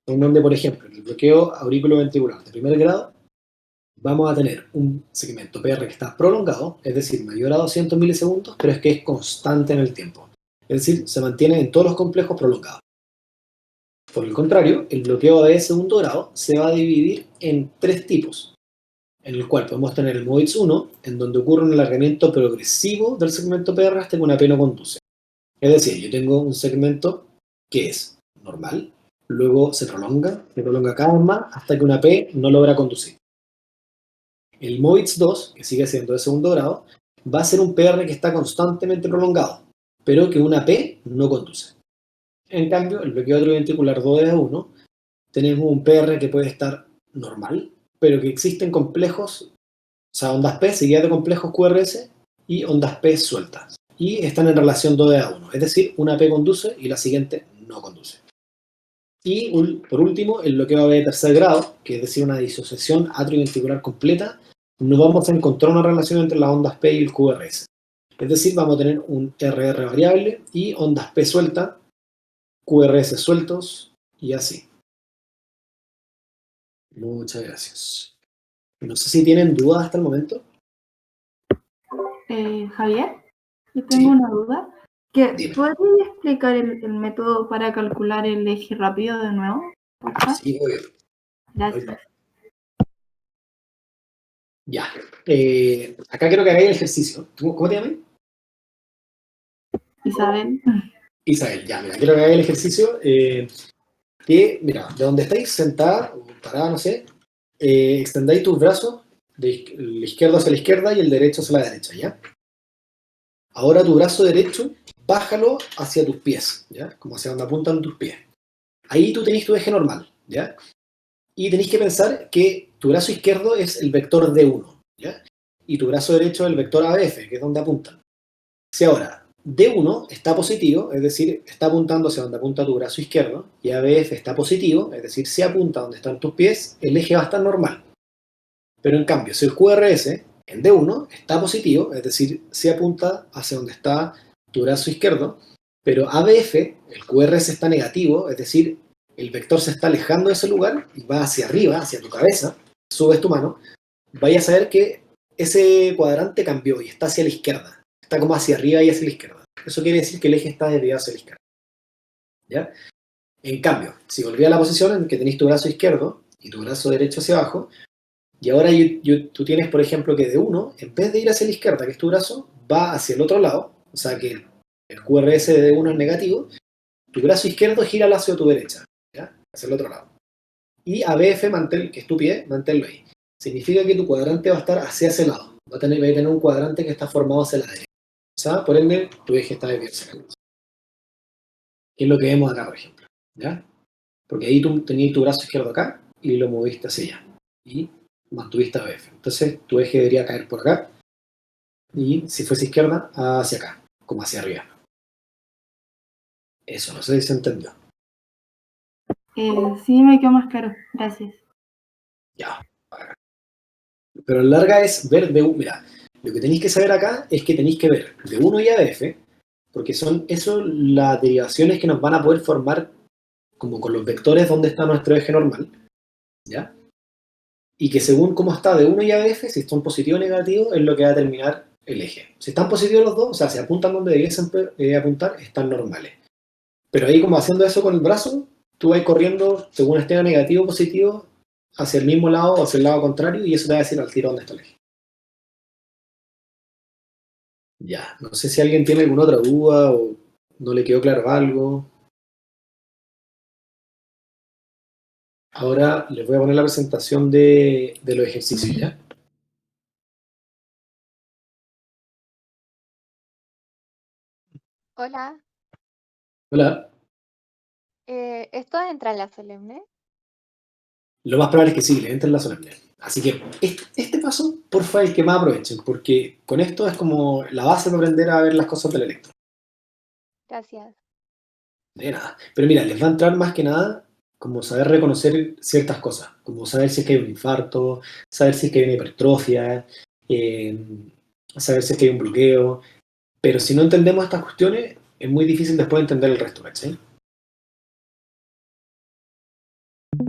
En donde, por ejemplo, en el bloqueo auriculoventricular de primer grado, vamos a tener un segmento PR que está prolongado, es decir, mayor a 200 milisegundos, pero es que es constante en el tiempo. Es decir, se mantiene en todos los complejos prolongados. Por el contrario, el bloqueo de segundo grado se va a dividir en tres tipos, en el cual podemos tener el MOITS 1, en donde ocurre un alargamiento progresivo del segmento PR hasta que una P no conduce. Es decir, yo tengo un segmento que es normal, luego se prolonga cada vez más hasta que una P no logra conducir. El MOITS 2, que sigue siendo de segundo grado, va a ser un PR que está constantemente prolongado, pero que una P no conduce. En cambio, el bloqueo atrioventricular 2A1, tenemos un PR que puede estar normal, pero que existen complejos, o sea, ondas P seguidas de complejos QRS y ondas P sueltas. Y están en relación 2A1, es decir, una P conduce y la siguiente no conduce. Y por último, el bloqueo AB de tercer grado, que es decir, una disociación atrioventricular completa, no vamos a encontrar una relación entre las ondas P y el QRS. Es decir, vamos a tener un RR variable y ondas P suelta, QRS sueltos y así. Muchas gracias. No sé si tienen dudas hasta el momento. Javier, yo Sí. tengo una duda. Dime. ¿Podrías explicar el método para calcular el eje rápido de nuevo? Porfa? Sí, muy bien. Gracias. Ya. Acá quiero que hagáis el ejercicio. ¿Cómo te llamas? Isabel. Isabel, ya, mira, quiero que hagáis el ejercicio. Que, mira, de donde estáis sentada o parada, no sé, extendáis tus brazos de el izquierdo hacia la izquierda y el derecho hacia la derecha, ¿ya? Ahora tu brazo derecho, bájalo hacia tus pies, ¿ya? Como hacia donde apuntan tus pies. Ahí tú tenés tu eje normal, ¿ya? Y tenéis que pensar que tu brazo izquierdo es el vector D1, ¿ya? Y tu brazo derecho es el vector ABF, que es donde apuntan. Si ahora D1 está positivo, es decir, está apuntando hacia donde apunta tu brazo izquierdo, y ABF está positivo, es decir, si apunta donde están tus pies, el eje va a estar normal. Pero en cambio, si el QRS en D1 está positivo, es decir, si apunta hacia donde está tu brazo izquierdo, pero ABF, el QRS está negativo, es decir, el vector se está alejando de ese lugar y va hacia arriba, hacia tu cabeza, subes tu mano, vaya a saber que ese cuadrante cambió y está hacia la izquierda. Está como hacia arriba y hacia la izquierda. Eso quiere decir que el eje está desviado hacia la izquierda. ¿Ya? En cambio, si volví a la posición en que tenéis tu brazo izquierdo y tu brazo derecho hacia abajo, y ahora tú tienes, por ejemplo, que de uno, en vez de ir hacia la izquierda, que es tu brazo, va hacia el otro lado, o sea que el QRS de uno es negativo, tu brazo izquierdo gira hacia tu derecha, ¿ya? Hacia el otro lado. Y ABF, que es tu pie, manténlo ahí. Significa que tu cuadrante va a estar hacia ese lado. Va a tener un cuadrante que está formado hacia la derecha. O sea, por ende, tu eje está desviado hacia la derecha. Que es lo que vemos acá, por ejemplo, ¿ya? Porque ahí tú tenías tu brazo izquierdo acá y lo moviste hacia allá. Y mantuviste ABF. Entonces, tu eje debería caer por acá. Y si fuese izquierda, hacia acá, como hacia arriba. Eso, no sé si se entendió. Sí, me quedó más claro. Gracias. Ya. Pero la larga es ver de... Mira, lo que tenéis que saber acá es que tenéis que ver de 1 y ABF, porque son eso las derivaciones que nos van a poder formar como con los vectores donde está nuestro eje normal. ¿ya? Y que según cómo está de 1 y ABF, si son positivo o negativo, es lo que va a determinar el eje. Si están positivos los dos, o sea, si apuntan donde debiesen apuntar, están normales. Pero ahí como haciendo eso con el brazo, tú vas corriendo según esté negativo o positivo hacia el mismo lado o hacia el lado contrario y eso te va a decir al tiro dónde está el eje. Ya, no sé si alguien tiene alguna otra duda o no le quedó claro algo. Ahora les voy a poner la presentación de los ejercicios, ¿ya? Hola, Hola. ¿esto entra en la solemne? Lo más probable es que sí, le entren la solemnidad. Así que este paso, porfa, es el que más aprovechen, porque con esto es como la base para aprender a ver las cosas del electro. Gracias. De nada. Pero mira, les va a entrar más que nada como saber reconocer ciertas cosas, como saber si es que hay un infarto, saber si es que hay una hipertrofia, eh, saber si es que hay un bloqueo. Pero si no entendemos estas cuestiones, es muy difícil después entender el resto, ¿cachai?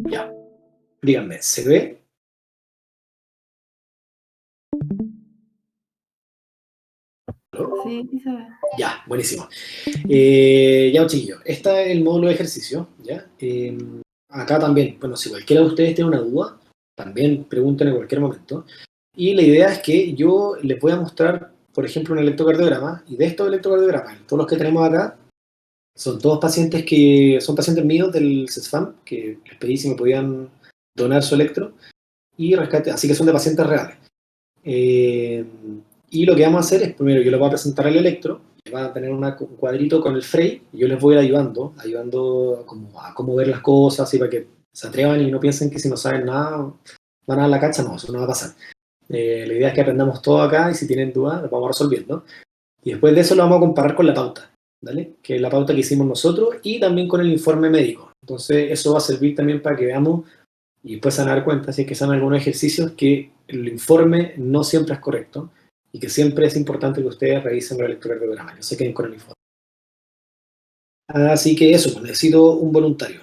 Ya, díganme, ¿se ve? ¿No? Sí, sí se ve. Ya, buenísimo. Ya, chiquillos, este es el módulo de ejercicio, ¿ya? Acá también, bueno, si cualquiera de ustedes tiene una duda, también pregunten en cualquier momento. Y la idea es que yo les voy a mostrar, por ejemplo, un electrocardiograma, y de estos electrocardiogramas, todos los que tenemos acá, son todos pacientes que son pacientes míos del CESFAM, que les pedí si me podían donar su electro, y rescate, así que son de pacientes reales. Eh, y lo que vamos a hacer es, primero, yo les voy a presentar el electro, van a tener un cuadrito con el Frey, y yo les voy a ir ayudando como a cómo ver las cosas, y para que se atrevan y no piensen que si no saben nada, van a dar la cacha, no, eso no va a pasar. La idea es que aprendamos todo acá, y si tienen dudas, lo vamos resolviendo. Y después de eso lo vamos a comparar con la pauta, ¿vale? Que es la pauta que hicimos nosotros, y también con el informe médico. Entonces, eso va a servir también para que veamos y después se van a dar cuenta, si es que son algunos ejercicios, que el informe no siempre es correcto y que siempre es importante que ustedes revisen el electrocardiograma, no se queden con el informe. Así que eso, pues, necesito un voluntario.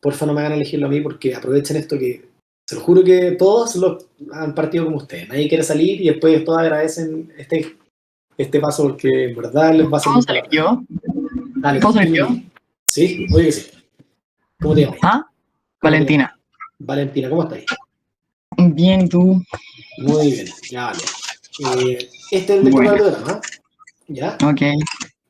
Porfa, no me hagan elegirlo a mí porque aprovechen esto que, se lo juro que todos los han partido como ustedes. Nadie quiere salir y después todos agradecen este paso porque en verdad les va a ¿Puedo servir para salir la prueba. yo? Dale, ¿Puedo salir yo? ¿Sí? Oye, que sí. ¿Cómo te llamas? ¿Ah? ¿Cómo te llamas? Valentina. Valentina, ¿cómo estás? Bien, ¿y tú? Muy bien, ya vale. Este es el Bueno, electrocardiograma, ¿ya? ok.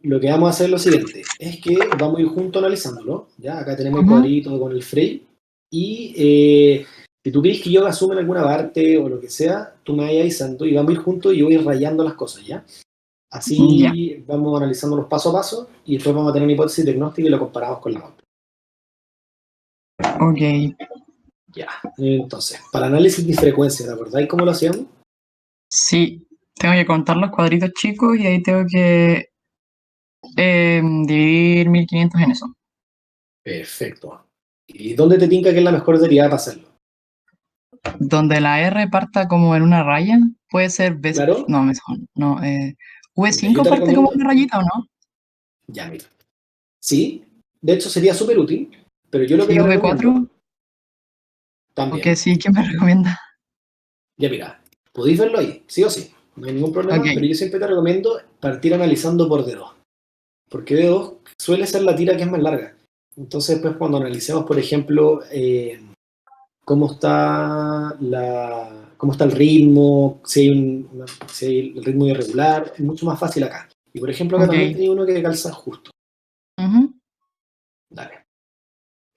Lo que vamos a hacer es lo siguiente, es que vamos a ir juntos analizándolo, ¿ya? Acá tenemos el Ujú. cuadrito con el Frey, y si tú quieres que yo asume en alguna parte o lo que sea, tú me vayas avisando y vamos a ir juntos y yo voy a ir rayando las cosas, ¿ya? Ya, Así vamos analizándolos paso a paso y después vamos a tener una hipótesis diagnóstica y lo comparamos con la otra. ok. Ya, entonces, para análisis de frecuencia, ¿te acordáis cómo lo hacíamos? Sí, tengo que contar los cuadritos chicos y ahí tengo que dividir 1500 en eso. Perfecto. ¿Y dónde te tinca que es la mejor derivada para hacerlo? Donde la R parta como en una raya, puede ser Claro, no, no, mira, yo V5 te parte como recomiendo, una rayita, ¿o no? ya mira, sí, de hecho sería súper útil, pero yo lo que Sí, te V4, recomiendo o que también, sí, ¿quién me recomienda? ya mira, podéis verlo ahí, sí o sí, no hay ningún problema, pero Ok, yo siempre te recomiendo partir analizando por D2, porque D2 suele ser la tira que es más larga. Entonces, pues cuando analicemos, por ejemplo, cómo está el ritmo, si hay el ritmo irregular, es mucho más fácil acá. Y por ejemplo, acá ok. también tenía uno que calza justo. Ujú. Dale.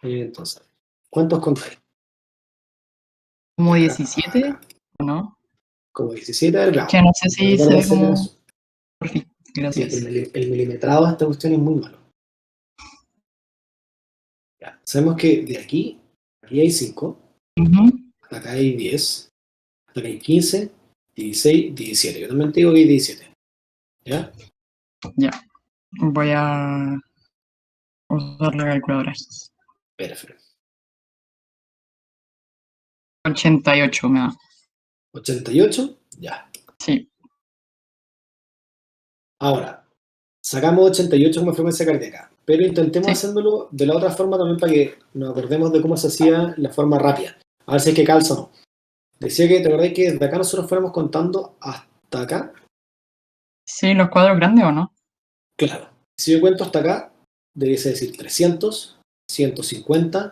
Entonces, ¿cuántos contáis? Como Ya, 17, ¿o no? como 17 del grado. Que no sé si se Recuerda ve hacer como... eso. Por fin, Sí, es que gracias. el milimetrado de esta cuestión es muy malo. Ya, sabemos que de aquí hay 5, Ujú. hasta acá hay 10, hasta acá hay 15, 16, 17. Yo también te digo que hay 17. ¿Ya? Ya, voy a usar la calculadora. Perfecto. 88 me da. 88, ya. Sí, Ahora, sacamos 88 como frecuencia cardíaca. pero intentemos Sí. haciéndolo de la otra forma también para que nos acordemos de cómo se hacía la forma rápida. A ver si es que calza o no. Decía que, ¿te acordás que desde acá nosotros fuéramos contando hasta acá? Sí, los cuadros grandes o no. Claro. Si yo cuento hasta acá, debiese decir 300, 150,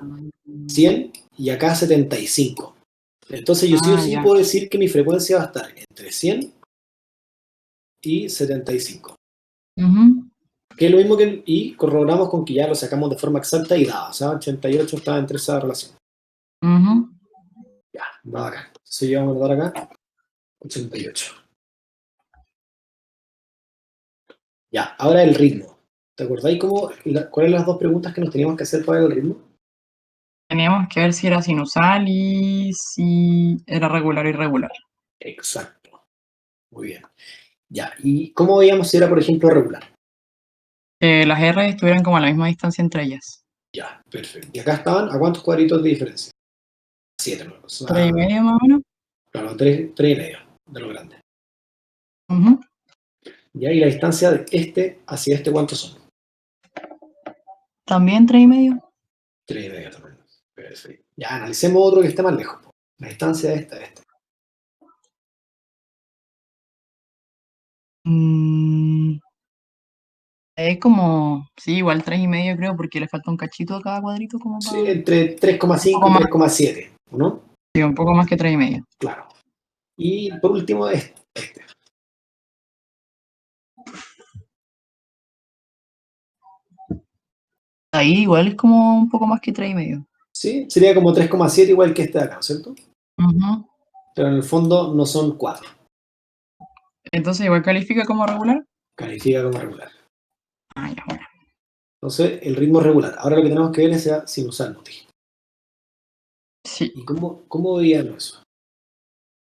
100 y acá 75. Entonces yo sí o Ah, sí ya. puedo decir que mi frecuencia va a estar entre 100 y 75. Ujú. Que es lo mismo que, y corroboramos con que ya lo sacamos de forma exacta y dada. O sea, 88 está entre esa relación. Ujú. Ya, va acá. Entonces yo vamos a anotar acá 88. Ya, ahora el ritmo. ¿Te acordáis cuáles son las dos preguntas que nos teníamos que hacer para ver el ritmo? Teníamos que ver si era sinusal y si era regular o irregular. Exacto. Muy bien. Ya, ¿y cómo veíamos si era, por ejemplo, regular? Que las R estuvieran como a la misma distancia entre ellas. Ya, perfecto. ¿Y acá estaban a cuántos cuadritos de diferencia? 7, ¿no? O sea, 3,5 más o menos. claro, 3 y medio de lo grande. Ujú. Ya, y la distancia de este hacia este, ¿cuántos son? También 3,5. 3 y medio también. Perfecto. Ya, analicemos otro que esté más lejos. La distancia de esta a esta. Mm, es como, sí, igual 3,5 creo, porque le falta un cachito a cada cuadrito como Sí, para... entre Un 3,5 poco y más, 3,7, ¿no? sí, un poco más que 3,5. Claro. Y por último, este. Ahí igual es como un poco más que 3,5. ¿Sí? Sería como 3,7 igual que este de acá, ¿cierto? Ujú. Pero en el fondo no son 4. Entonces igual califica como regular. Califica como regular. Ah, ya, bueno. Entonces, el ritmo es regular. Ahora lo que tenemos que ver es si sinusal, ¿no? Sí. ¿Y cómo veíamos eso?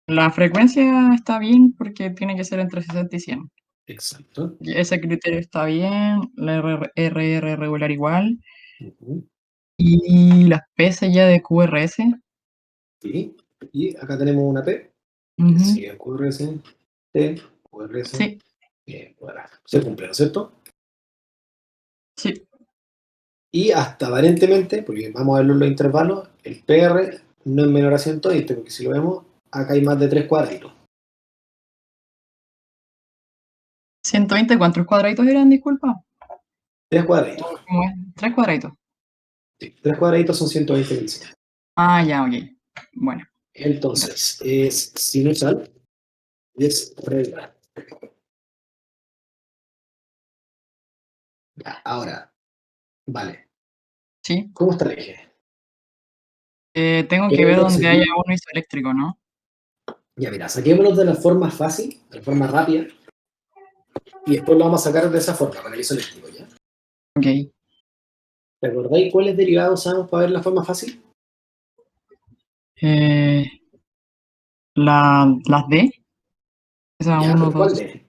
La frecuencia está bien porque tiene que ser entre 60 y 100. Exacto. Y ese criterio está bien, la RR regular igual. Ujú. Y las PC ya de QRS. Sí. Y acá tenemos una P, que Ujú. sigue QRS, T, QRS, Sí, bueno, se cumple, ¿no es cierto? sí. Y hasta aparentemente, porque vamos a ver los intervalos, el PR no es menor a 120, porque si lo vemos, acá hay más de 3 cuadritos. 120, ¿cuántos cuadraditos eran? Disculpa. 3 cuadritos. ¿Cómo es? 3 cuadraditos. Sí, 3 cuadraditos son 120 milisegundos. Ah, ya, ok. Bueno, gracias. Entonces, es sinusal, es regular. Ya, ahora, vale. Sí. ¿Cómo está el eje? Tengo que ver Queremos donde haya seguir. uno isoeléctrico, ¿no? Ya, mira, saquémonos de la forma fácil, de la forma rápida, y después lo vamos a sacar de esa forma, con el isoeléctrico, ¿ya? Ok. ¿Recordáis cuáles derivados usamos para ver la forma fácil? Eh, las D. Esa Ya, uno, pero ¿cuál 2. de?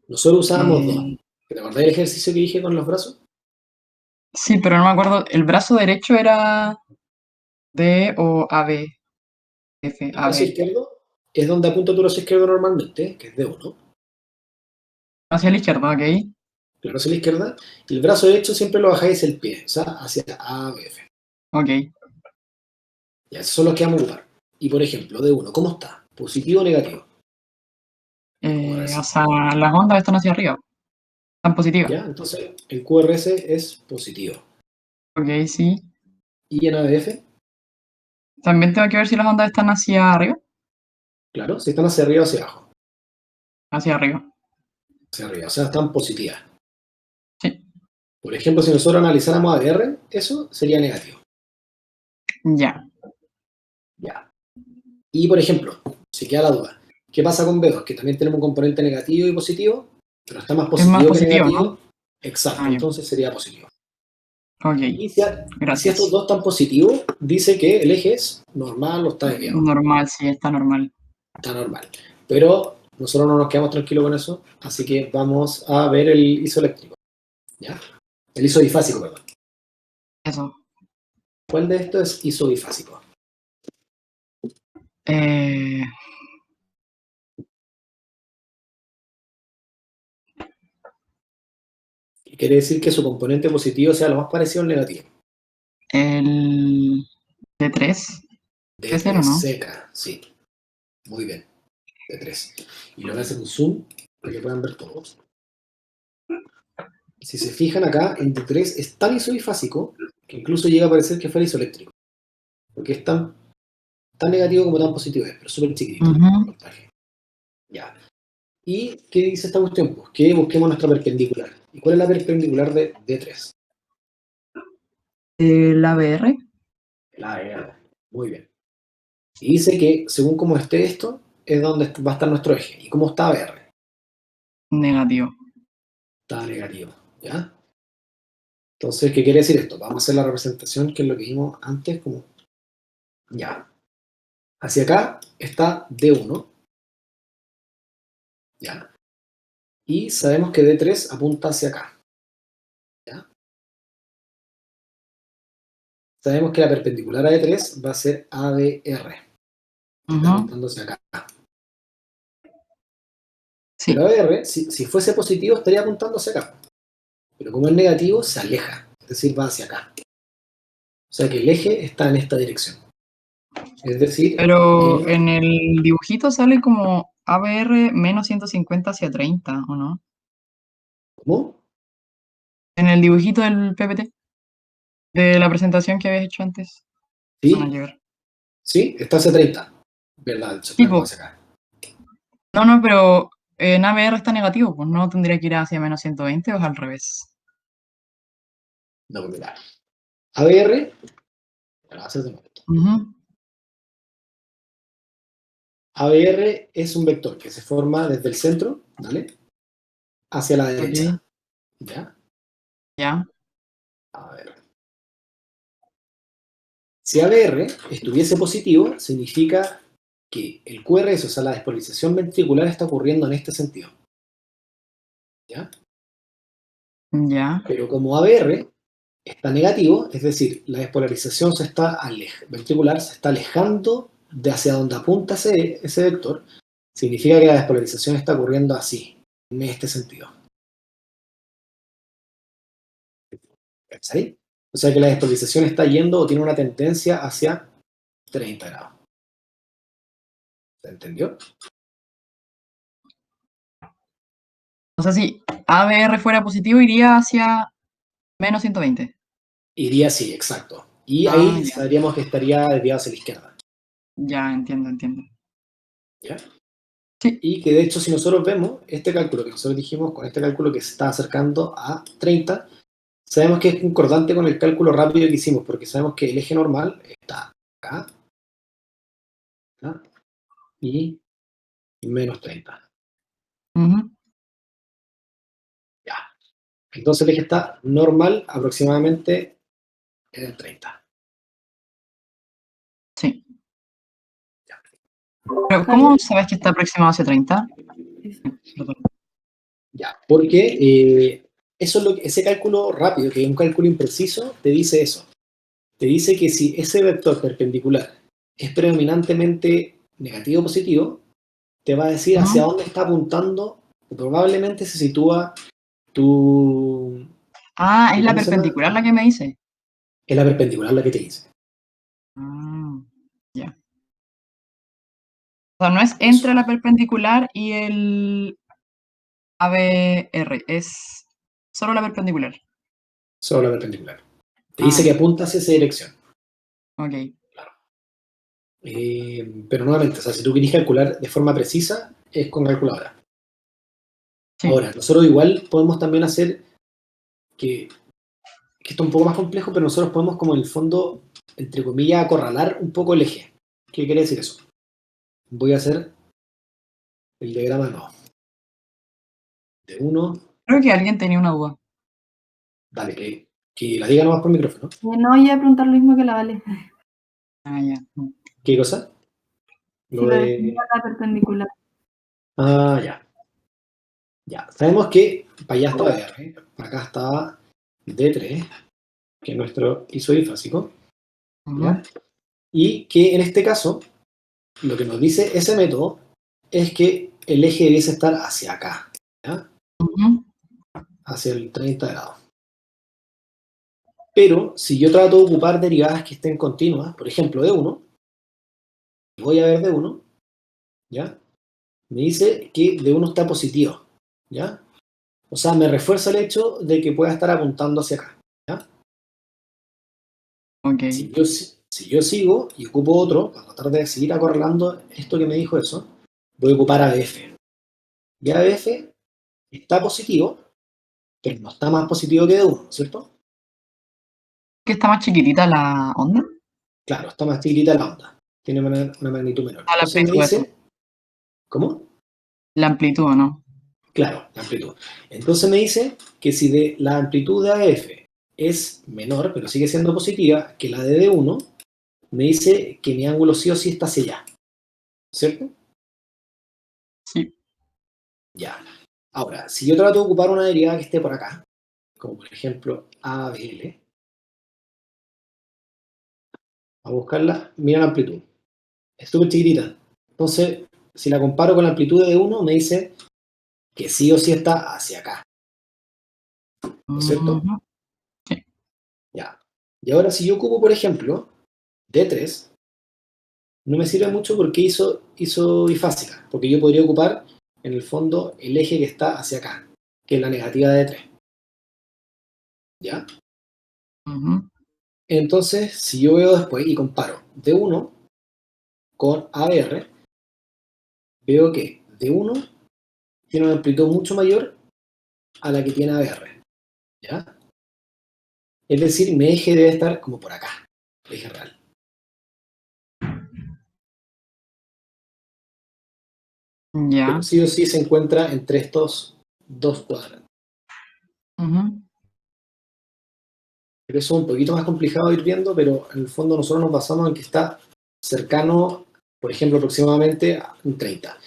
Nosotros usábamos dos. Eh, ¿Te acordás del ejercicio que dije con los brazos? sí, pero no me acuerdo. ¿El brazo derecho era D o AB? F, El brazo AB. izquierdo es donde apunta tu brazo izquierdo normalmente, que es D1. Hacia la izquierda, ok. Claro, hacia la izquierda. Y el brazo derecho siempre lo bajáis el pie, o sea, hacia A, B, F. Ok. Ya, esos son los que vamos a ocupar. Y por ejemplo, D1, ¿cómo está? ¿Positivo o negativo? ¿Cómo era O eso? sea, las ondas están hacia arriba. Están positivas. ¿Ya? Entonces, el QRS es positivo. Ok, sí. Y en ABF, También tengo que ver si las ondas están hacia arriba. claro, si están hacia arriba o hacia abajo. Hacia arriba. Hacia arriba, o sea, están positivas. Sí. Por ejemplo, si nosotros analizáramos ABR, eso sería negativo. Ya. Ya. Y por ejemplo, si queda la duda, ¿qué pasa con B2? Que también tenemos un componente negativo y positivo, pero está más Es más positivo que positivo, ¿no? negativo. Exacto, Ah, ya. entonces sería positivo. Ok. Y si estos Gracias. dos están positivos, dice que el eje es normal o está desviado. Normal, sí, está normal. Está normal. Pero nosotros no nos quedamos tranquilos con eso, así que vamos a ver el isoeléctrico. ¿Ya? El isodifásico, perdón. Eso. ¿Cuál de estos es isodifásico? Eh, que quiere decir que su componente positivo sea lo más parecido al negativo. El D3. De ¿Es cero, 3 no? seca, sí. Muy bien. De 3. Y lo voy a hacer un zoom para que puedan ver todos. Si se fijan acá, en D3 es tan isodifásico que incluso llega a parecer que fuera isoeléctrico. Porque es tan negativo como tan positivo es, pero súper chiquitito el Ujú. voltaje. Ya. ¿Y qué dice esta cuestión? Pues que busquemos nuestra perpendicular. ¿Y cuál es la perpendicular de D3? La BR. La E. Muy bien. Y dice que según cómo esté esto, es donde va a estar nuestro eje. ¿Y cómo está BR? Negativo. Está negativo. ¿Ya? Entonces, ¿qué quiere decir esto? Vamos a hacer la representación, que es lo que vimos antes, como ya. Hacia acá está D1, ¿ya? Y sabemos que D3 apunta hacia acá, ¿ya? Sabemos que la perpendicular a D3 va a ser ABR, que está Ujú. apuntando hacia acá. Sí. Pero ABR, si fuese positivo, estaría apuntando hacia acá. Pero como es negativo, se aleja, es decir, va hacia acá. O sea que el eje está en esta dirección. Es decir, Pero en el dibujito sale como ABR menos 150 hacia 30, ¿o no? ¿cómo? En el dibujito del PPT, de la presentación que habías hecho antes. Van a Sí, llegar. sí, está hacia 30. ¿Verdad? Está como Tipo, hacia acá. no, pero en ABR está negativo, pues no tendría que ir hacia menos 120 o es al revés. No, pues mira. ABR, voy a hacer de nuevo. Ujú. ABR es un vector que se forma desde el centro, ¿vale? Hacia la derecha. Ok, ¿Ya? ya. A ver. Si ABR estuviese positivo, significa que el QRS, o sea, la despolarización ventricular, está ocurriendo en este sentido. ¿Ya? Ya. Pero como ABR está negativo, es decir, la despolarización ventricular se está alejando de hacia donde apunta ese vector, significa que la despolarización está ocurriendo así, en este sentido. ¿Cachai? O sea que la despolarización está yendo o tiene una tendencia hacia 30 grados. ¿Se entendió? O sea, si ABR fuera positivo, iría hacia menos 120. Iría así, exacto. Y Ah, ahí ya. sabríamos que estaría desviado hacia la izquierda. Ya, entiendo, entiendo. ¿Ya? Sí. Y que de hecho, si nosotros vemos este cálculo que nosotros dijimos, con este cálculo que se está acercando a 30, sabemos que es concordante con el cálculo rápido que hicimos, porque sabemos que el eje normal está acá, ¿ya? Y menos 30. Ujú. Ya. Entonces el eje está normal aproximadamente en el 30. Sí. Ya. Pero, ¿cómo sabes que está aproximado hacia 30? Eso. Perdón. Ya, porque eso es ese cálculo rápido, que es un cálculo impreciso, te dice eso. Te dice que si ese vector perpendicular es predominantemente negativo o positivo, te va a decir hacia Ujú. dónde está apuntando, probablemente se sitúa tu... Ah, es la ¿Cómo se llama? perpendicular la que me dice. Es la perpendicular la que te dice. Ah, ya. O sea, no es Eso. entre la perpendicular y el ABR, es solo la perpendicular. Solo la perpendicular. Te Ah, dice que ya. apunta hacia esa dirección. Ok. Pero nuevamente, o sea, si tú quieres calcular de forma precisa, es con calculadora. Sí. Ahora, nosotros igual podemos también hacer que esto es un poco más complejo, pero nosotros podemos como en el fondo, entre comillas, acorralar un poco el eje. ¿Qué quiere decir eso? Voy a hacer el diagrama no. De uno, Creo que alguien tenía una duda. dale, que la diga nomás por micrófono. No, iba a preguntar lo mismo que la Vale. Ah, ya. ¿Qué cosa? Si Lo lo definía de... la perpendicular. Ah, ya. Ya. Sabemos que para allá estaba R, para acá estaba D3, que es nuestro isodifásico, Ujú. ¿ya? Y que en este caso, lo que nos dice ese método es que el eje debiese estar hacia acá, ¿ya? Ujú. hacia el 30 grados. Pero si yo trato de ocupar derivadas que estén continuas, por ejemplo, de 1, voy a ver de 1, ¿ya? Me dice que de 1 está positivo, ¿ya? O sea, me refuerza el hecho de que pueda estar apuntando hacia acá, ¿ya? Ok. Si yo sigo y ocupo otro, para tratar de seguir acorralando esto que me dijo eso, voy a ocupar ABF. Y ABF está positivo, pero no está más positivo que de 1, ¿cierto? ¿Que está más chiquitita la onda? Claro, está más chiquitita la onda. Tiene una magnitud menor. Ah, la Entonces me amplitud, eso. dice, ¿cómo? La amplitud, ¿o no? Claro, la amplitud. Entonces me dice que si de la amplitud de AF es menor, pero sigue siendo positiva, que la de D1, me dice que mi ángulo sí o sí está hacia allá. ¿Cierto? Sí. Ya. Ahora, si yo trato de ocupar una derivada que esté por acá, como por ejemplo ABL, a buscarla, mira la amplitud. Es súper chiquitita. Entonces, si la comparo con la amplitud de D1, me dice que sí o sí está hacia acá. ¿No es cierto? Ujú. Sí. Ya. Y ahora si yo ocupo, por ejemplo, D3, no me sirve mucho porque hizo bifásica, porque yo podría ocupar, en el fondo, el eje que está hacia acá, que es la negativa de D3. ¿Ya? Ujú. Entonces, si yo veo después y comparo D1 con AR, veo que D1 tiene una amplitud mucho mayor a la que tiene AR. ¿Ya? Es decir, mi eje debe estar como por acá, el eje real. Pero Ya. sí o sí se encuentra entre estos dos cuadrantes. Ujú. Pero eso es un poquito más complicado de ir viendo, pero en el fondo nosotros nos basamos en que está cercano, por ejemplo, aproximadamente a un 30.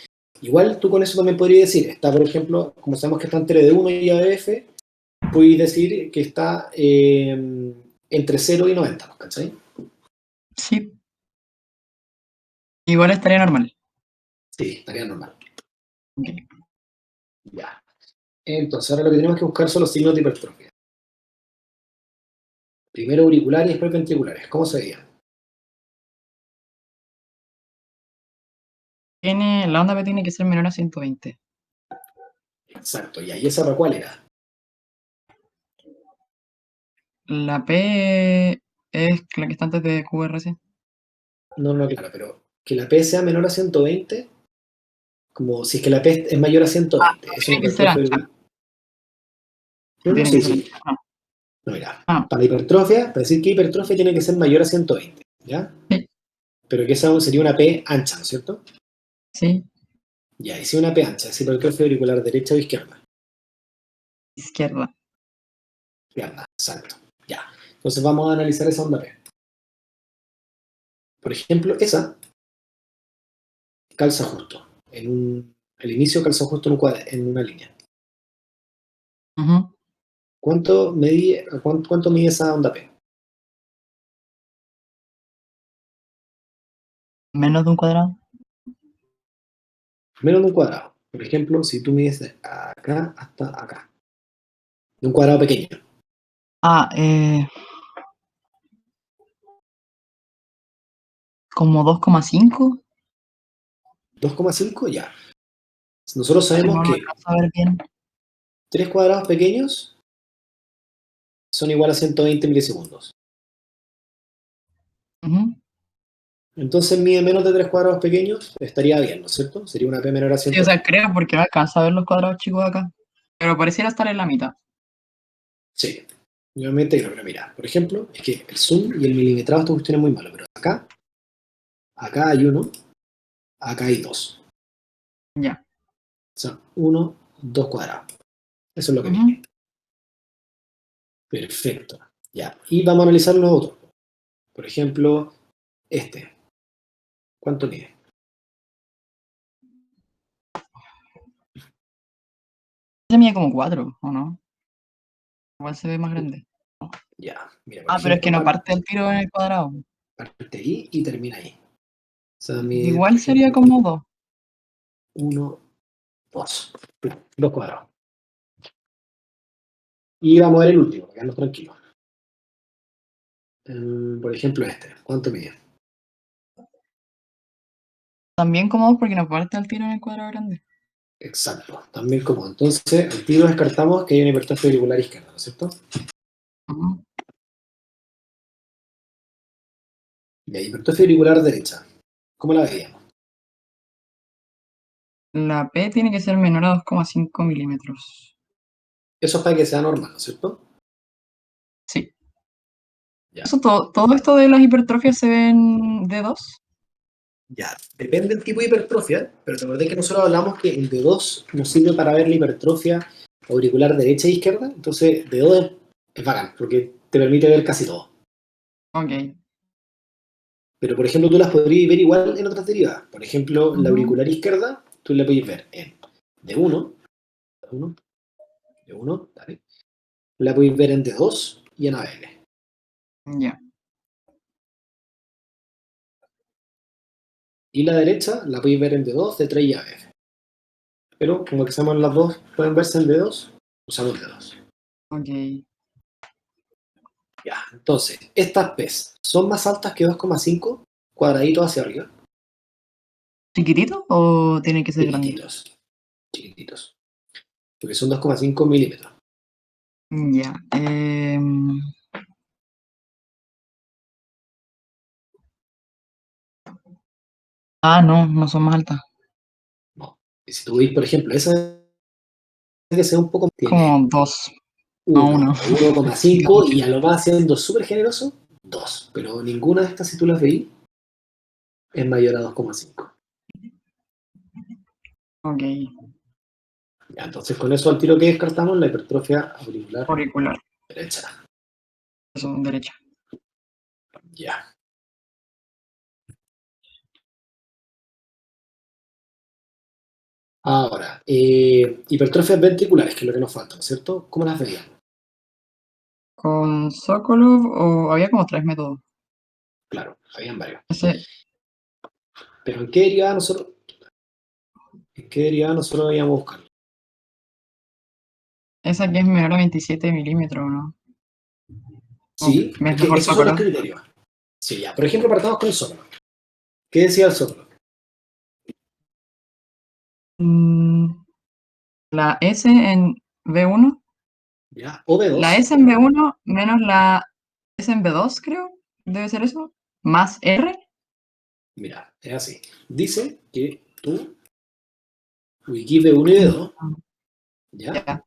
Igual tú con eso también podrías decir, está, por ejemplo, como sabemos que está entre D1 y ABF, puedes decir que está entre 0 y 90, ¿no? ¿Cachai? Sí. Igual estaría normal. Sí, estaría normal. Ok. Ya. Entonces, ahora lo que tenemos que buscar son los signos de hipertrofia. Primero auriculares y después ventriculares. ¿Cómo se veían? La onda P tiene que ser menor a 120. Exacto. ¿Y ahí esa para cuál era? La P es la que está antes de QRC. No, no, claro, pero que la P sea menor a 120, como si es que la P es mayor a 120, es una Tiene que ser hipertrofia ancha. auricular. No, no, Tiene que sí, ser sí. ancha. Ah, No, mira, ah, para la hipertrofia, para decir que hipertrofia tiene que ser mayor a 120, ¿ya? sí, Pero que esa sería una P ancha, ¿no es cierto? sí. Ya, y si una P ancha es hipertrofia auricular derecha o izquierda. Izquierda. Izquierda, exacto. Ya. Entonces vamos a analizar esa onda P. Por ejemplo, esa calza justo. El inicio calza justo en una línea. Ujú. ¿Cuánto mide esa onda P? Menos de un cuadrado. Menos de un cuadrado. Por ejemplo, si tú mides de acá hasta acá. De un cuadrado pequeño. Ah, como 2,5. 2,5 ya. Nosotros Es que sabemos no lo que alcanzo a ver bien. 3 cuadrados pequeños son igual a 120 milisegundos. Ujú. Entonces mide menos de 3 cuadrados pequeños, estaría bien, ¿no es cierto? Sería una P menor a Sí, o sea, 120. creo porque no alcanza a ver los cuadrados chicos de acá. Pero pareciera estar en la mitad. Sí, obviamente creo que mira. Por ejemplo, es que el zoom y el milimetrado esta cuestión es muy malo, pero acá hay uno, acá hay dos. Ya. O sea, 1, 2 cuadrados. Eso es lo que Ujú. mide. Perfecto. Ya. Y vamos a analizar los otros. Por ejemplo, este. ¿Cuánto mide? Ese mide como 4, ¿o no? Igual se ve más grande. Ya. Mira, por Ah, pero es que ejemplo, no parte el tiro en el cuadrado. parte ahí y termina ahí. O sea, mide, por Igual sería ejemplo, como 2. 1, 2. 2 cuadrados. Y vamos a ver el último, para quedarnos tranquilos. Por ejemplo, ¿cuánto mide? También cómodos porque nos parte al tiro en el cuadrado grande. Exacto, también cómodo. Entonces, al tiro descartamos que hay una hipertrofia auricular izquierda, ¿no es cierto? Ujú. Y hay hipertrofia auricular derecha. ¿Cómo la veíamos? La P tiene que ser menor a 2,5 milímetros. Eso es para que sea normal, ¿no es cierto? Sí. Ya. Eso, todo esto de las hipertrofias se ven de 2. Ya, depende del tipo de hipertrofia, pero te acordás que nosotros hablamos que el D2 nos sirve para ver la hipertrofia auricular derecha e izquierda, entonces D2 es bacán, porque te permite ver casi todo. Ok. Pero, por ejemplo, tú las podrías ver igual en otras derivadas. Por ejemplo, la Ujú. auricular izquierda, tú la puedes ver en D1, D1, D1, dale. La puedes ver en D2 y en ABL. Ya. Y la derecha la podéis ver en D2, D3 y ABF. Pero como que sabemos las dos pueden verse en D2, usamos D2. Ok. Ya, entonces, estas P's son más altas que 2,5 cuadraditos hacia arriba. ¿Chiquitito o tiene que ser grandito? Chiquititos, chiquititos. Porque son 2,5 milímetros. Ya. Ah, no, no son más altas. No. Y si tú veis, por ejemplo, esa que sea un poco, tiene Como 2, no 1 1. o 1,5 y a lo más siendo súper generoso, 2. Pero ninguna de estas, si tú las veis, es mayor a 2,5. Ok. Ya, entonces con eso al tiro que descartamos la hipertrofia auricular Auricular. derecha. Eso, derecha. Ya. Ahora, hipertrofias ventriculares, que es lo que nos falta, ¿no es cierto? ¿Cómo las veíamos? Con Sokolov o había como 3 métodos. Claro, habían varios. Ese, Pero ¿en qué derivada nosotros íbamos a buscar? esa que es menor a 27 milímetros, ¿no? O Sí, es es que mejor esos son los Sokolov. criterios. Sí, ya. Por ejemplo, partamos con el Zócalo. ¿Qué decía el Zócalo? Mm, la S en B1. Ya, o La B2. S en B1 menos la S en B2, creo. Debe ser eso. Más R. Mira, es así. Dice que tú wiki B1 y B2, ¿ya? Ya.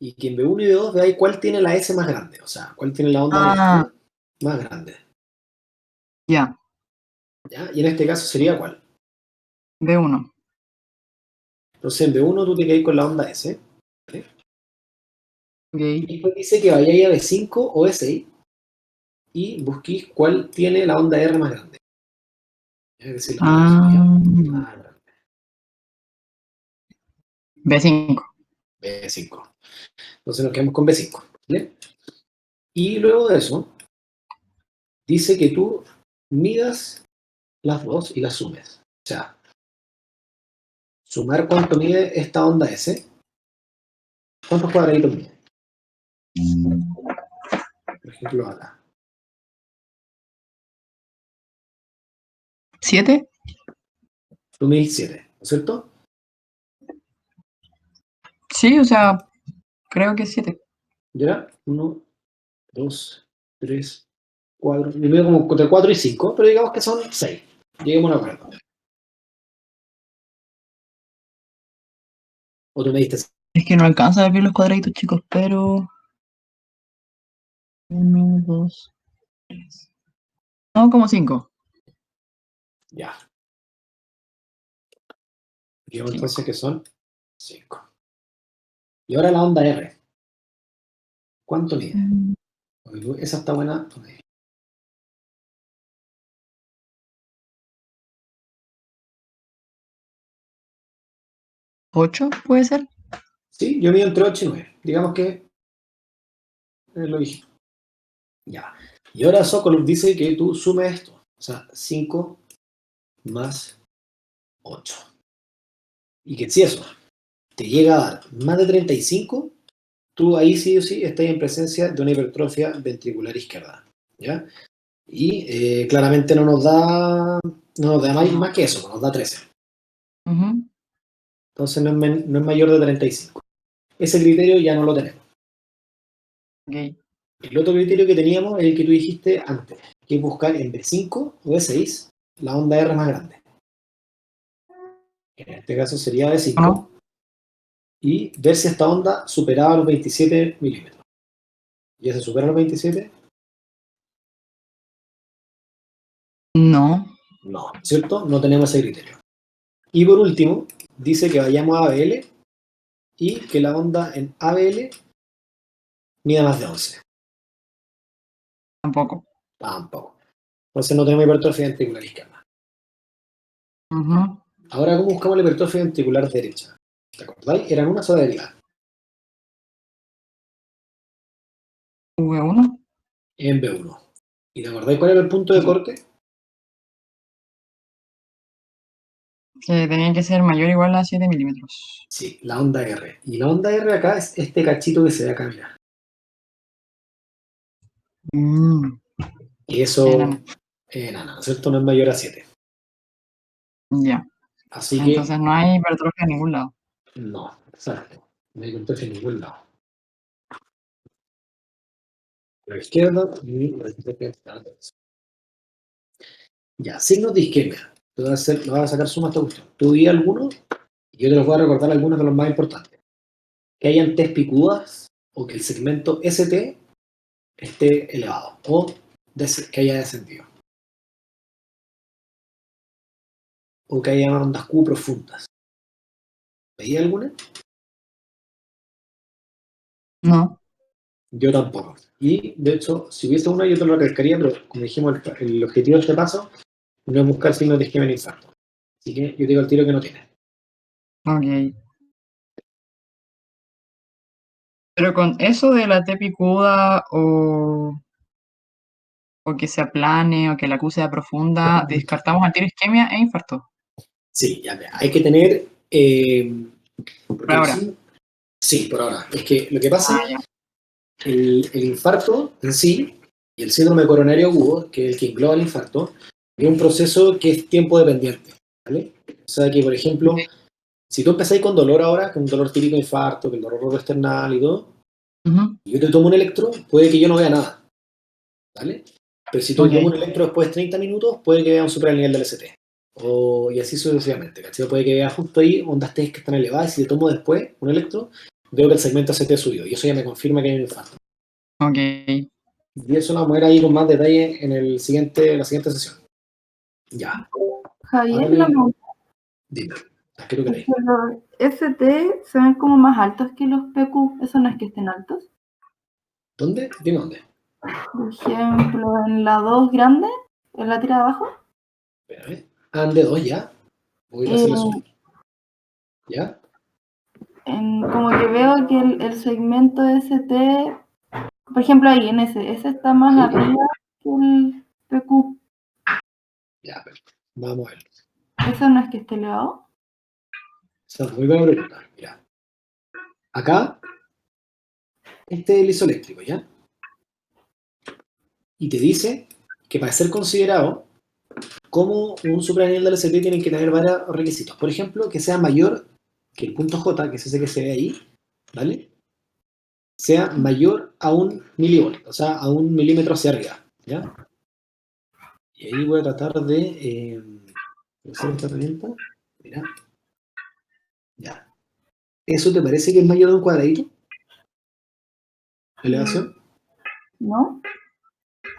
Y que en B1 y B2 veáis cuál tiene la S más grande, o sea, cuál tiene la onda Ah, negativa más grande, ya. ¿ya? Y en este caso sería cuál. B1. Entonces en B1 tú te quedas con la onda S, ¿vale? Y Ok. después dice que vayáis a B5 o B6 y busquéis cuál tiene la onda R más grande. Es decir, la onda negativa Ah, más grande. B5. B5. Entonces nos quedamos con B5, ¿vale? Y luego de eso, dice que tú midas las dos y las sumes. O sea, sumar cuánto mide esta onda S, cuántos cuadraditos mide. Por ejemplo, acá. 7. Tú mides 7, ¿no es cierto? Sí, o sea, creo que 7. Ya, 1, 2, 3, 4. Yo mido como entre 4 y 5, pero digamos que son 6. Lleguemos a un acuerdo. O tú me diste. Es que no alcanza a ver los cuadraditos, chicos, pero. 1, 2, 3. No, como 5. Ya. Digamos entonces 5. que son 5. Y ahora la onda R. ¿Cuánto mide? Esa está buena. 8, ¿puede ser? Sí, yo mido entre 8 y 9. Digamos que lo dije. Ya. Y ahora Sokolov dice que tú sumes esto. O sea, 5 más 8. Y que si eso te llega a dar más de 35, tú ahí sí o sí estás en presencia de una hipertrofia ventricular izquierda, ¿ya? Y claramente no nos da más que eso, nos da 13. Ujú. Entonces no es mayor de 35. Ese criterio ya no lo tenemos. Ok. El otro criterio que teníamos es el que tú dijiste antes, que es buscar en B5 o B6 la onda R más grande. En este caso sería B5 ¿No? y ver si esta onda superaba los 27 milímetros. ¿Ya se supera los 27? No. No, ¿cierto? No tenemos ese criterio. Y por último, dice que vayamos a ABL y que la onda en ABL mida más de 11. Tampoco. Tampoco. Entonces no tenemos hipertrofia ventricular izquierda. Ujú. Ahora, ¿cómo buscamos la hipertrofia ventricular derecha? ¿Te acordáis? Eran una sola derivada. V1. En B1. ¿Y te acordáis cuál era el punto de corte? Que tenía que ser mayor o igual a 7 milímetros. Sí, la onda R. Y la onda R acá es este cachito que se ve acá, mira. Mm, Y eso, enano. nada, ¿no es cierto? No es mayor a 7. Ya. Así que, Entonces no hay hipertrofia en ningún lado. no, exacto. No hay hipertrofia en ningún lado. A la izquierda y la hipertrofia a la derecha. Ya, signos de isquemia. Lo voy a sacar suma a esta cuestión. Tú di algunos y yo te los voy a recordar algunos de los más importantes. Que hayan T's picudas o que el segmento ST esté elevado o que haya descendido. O que haya ondas Q profundas. ¿Veis alguna? No. Yo tampoco. Y de hecho, si hubiese una, yo te lo recalcaría, pero como dijimos, el objetivo de este paso no es buscar signos de isquemia en infarto. Así que yo digo al tiro que no tiene. Ok. Pero con eso de la T picuda o que se aplane o que la Q sea profunda, descartamos al tiro isquemia e infarto. Sí, ya, hay que tener. Por Porque ahora. sí, por ahora. Es que lo que pasa, Ah, ya. el infarto en sí y el síndrome coronario agudo, que es el que engloba el infarto, es un proceso que es tiempo dependiente. ¿Vale? O sea que, por ejemplo, si tú empezáis con dolor ahora, con un dolor típico de infarto, que el dolor external y todo, Ujú. y yo te tomo un electro, puede que yo no vea nada. ¿Vale? Pero si tú Ok. tomas un electro después de 30 minutos, puede que vea un super nivel del ST. Y así sucesivamente. ¿Cachai? Puede que vea justo ahí ondas T que están elevadas. Y si le tomo después un electro, veo que el segmento ST subió. Y eso ya me confirma que hay un infarto. Ok. Y eso lo vamos a ver ahí con más detalle en la siguiente sesión. Ya. Ahora Javier, la pregunta dime. Las que tú es queréis. que los ST se ven como más altos que los PQ. ¿Eso no es que estén altos? ¿Dónde? Dime dónde. Por ejemplo, en la 2 grande, en la tira de abajo, Espérame. Ande 2 ya. Voy a eh, hacerle zoom. ¿Ya? como que veo que el segmento ST, por ejemplo ahí en ese está más Sí. arriba que el PQ. Ya, perfecto. Vamos a ver. ¿Eso no es que esté elevado? Esa es muy buena pregunta. Mira. Acá, este es el isoeléctrico, ¿ya? Y te dice que para ser considerado como un supranivel del ST tienen que tener varios requisitos. Por ejemplo, que sea mayor que el punto J, que es ese que se ve ahí, ¿vale? Sea mayor a 1 milivolt, o sea, a 1 milímetro hacia arriba, ¿ya? Y ahí voy a tratar de usar esta herramienta. Mira, ya. ¿Eso te parece que es mayor de un cuadradito? ¿La elevación? ¿No?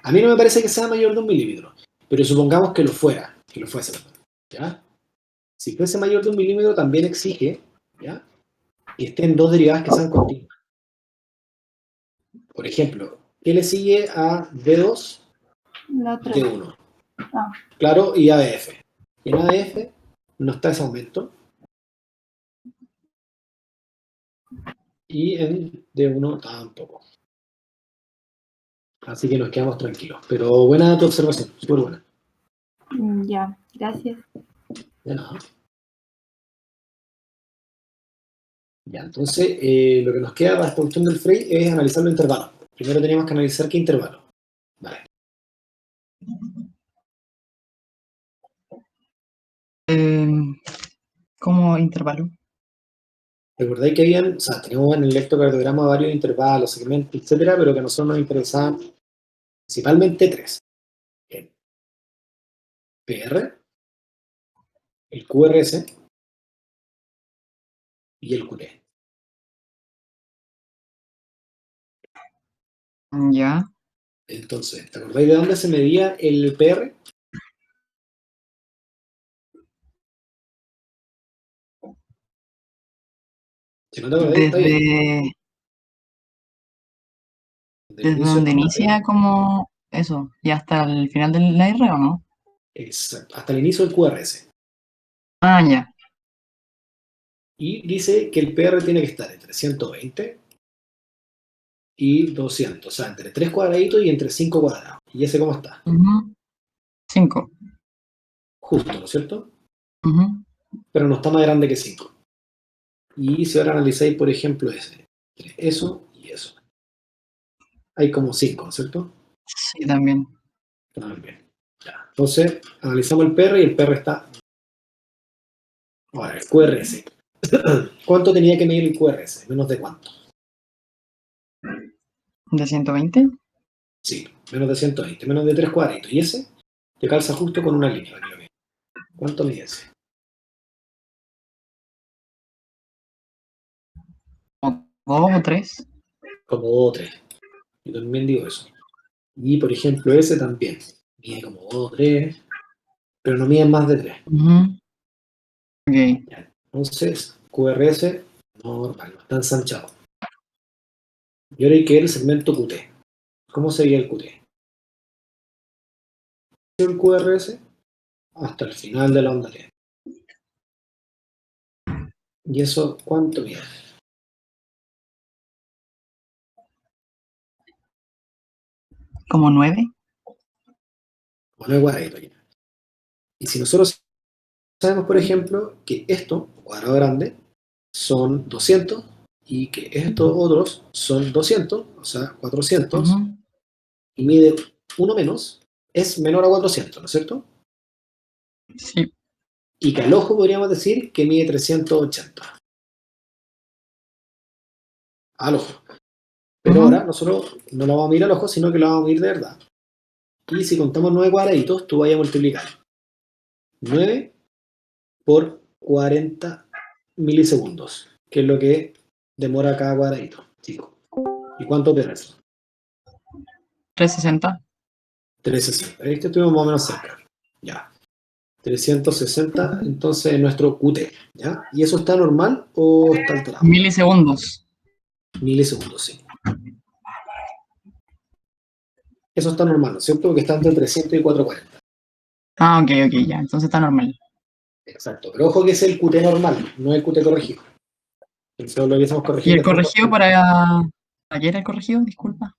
A mí no me parece que sea mayor de 1 milímetro, pero supongamos que lo fuese, ¿ya? Si fuese mayor de 1 milímetro, también exige, ¿ya? Que estén dos derivadas que sean continuas. Por ejemplo, ¿qué le sigue a D2? La 3. D1. Ah, Claro, y ADF. Y en ADF no está ese aumento. Y en D1 tampoco. Así que nos quedamos tranquilos. Pero buena tu observación, súper buena. ya, gracias. De nada. Ya, entonces, lo que nos queda para esta cuestión del Frey es analizar los intervalos. Primero teníamos que analizar qué intervalo. Vale. ¿Cómo intervalo? Recordáis que habían, o sea, teníamos en el electrocardiograma varios intervalos, segmentos, etcétera, pero que a nosotros nos interesaban principalmente tres. El PR, el QRS y el QT. Ya. Entonces, ¿te acordáis de dónde se medía el PR? Si no te acordáis, está bien. Desde, Del desde inicio donde hasta el inicia como eso, y hasta el final de la R, ¿o no? exacto, hasta el inicio del QRS. Ah, ya. Y dice que el PR tiene que estar entre 120 y 200, o sea, entre 3 cuadraditos y entre 5 cuadrados. ¿Y ese cómo está? 5. Justo, ¿no es cierto? Pero no está más grande que 5. Y si ahora analizáis, por ejemplo, ese, entre eso y eso, hay como 5, ¿no es cierto? Sí, también. Bien. Ya. Entonces, analizamos el PR y el PR está... Ahora, el QRS. ¿Cuánto tenía que medir el QRS? ¿Menos de cuánto? ¿De 120? Sí, menos de 120, menos de 3 cuadraditos. Y ese te calza justo con una línea. Para que lo veas. ¿Cuánto mide ese? ¿O 2 o 3? Como 2 o 3. Yo también digo eso. Y, por ejemplo, ese también. Mide como 2 o 3, pero no mide más de 3. Ok. Entonces, QRS normal, no está ensanchado. Y ahora hay que ver el segmento QT. ¿Cómo sería el QT? El QRS hasta el final de la onda T. ¿Y eso cuánto mide? ¿Como 9? Bueno, es cuadradito ya. Y si nosotros sabemos, por ejemplo, que esto, cuadrado grande, son 200 y que estos otros son 200, o sea, 400, y mide uno menos, es menor a 400, ¿no es cierto? Sí. Y que al ojo podríamos decir que mide 380. Al ojo. Pero ahora nosotros no lo vamos a medir al ojo, sino que lo vamos a medir de verdad. Y si contamos 9 cuadraditos, tú vayas a multiplicar 9 por 40 milisegundos, que es lo que demora cada cuadradito, chicos. ¿Y cuánto te eso? 360. 360. Este estuvimos más o menos cerca. Ya. 360, entonces nuestro QT. ¿Ya? ¿Y eso está normal o está alterado? Milisegundos. Milisegundos, sí. Eso está normal, ¿no es cierto? Porque está entre 300 y 440. Ah, ok, ya. Entonces está normal. Exacto. Pero ojo que es el QT normal, no el QT corregido. Entonces lo hubiésemos ¿Y corregido el corregido para qué era el corregido? Disculpa.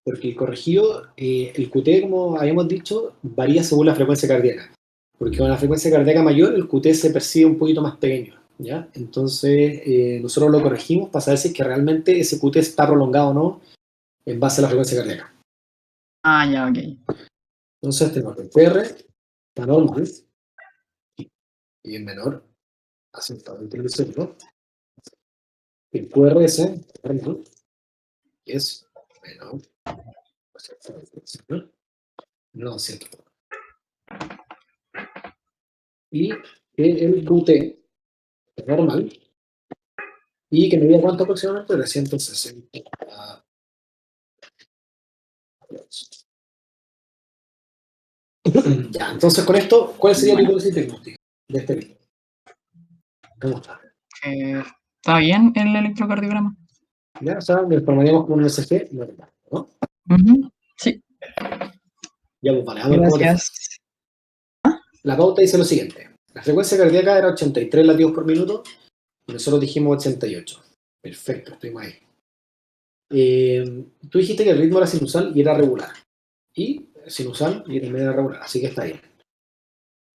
porque el corregido, el QT, como habíamos dicho, varía según la frecuencia cardíaca. Porque con la frecuencia cardíaca mayor, el QT se percibe un poquito más pequeño, ¿ya? Entonces, nosotros lo corregimos para saber si es que realmente ese QT está prolongado o no en base a la frecuencia cardíaca. Ah, ya, ok. Entonces, tenemos que el PR está normal y es menor a 120 milisegundos. El QRS está normal y es menor a 120 milisegundos. No, 120. Y el QT es normal y que medía cuánto aproximadamente, 360. Ya, entonces con esto, ¿cuál sería tu Bueno, hipótesis diagnóstica de este video? ¿Cómo está? ¿está bien el electrocardiograma? Ya, o sea, lo formaríamos con un SG normal, ¿no? Sí, Ya, pues vale, vamos a ver cómo te fue. gracias. La pauta dice lo siguiente. La frecuencia cardíaca era 83 latidos por minuto y nosotros dijimos 88. Perfecto, estuvimos ahí. Tú dijiste que el ritmo era sinusal y era regular. Y sinusal y también era regular, así que está bien.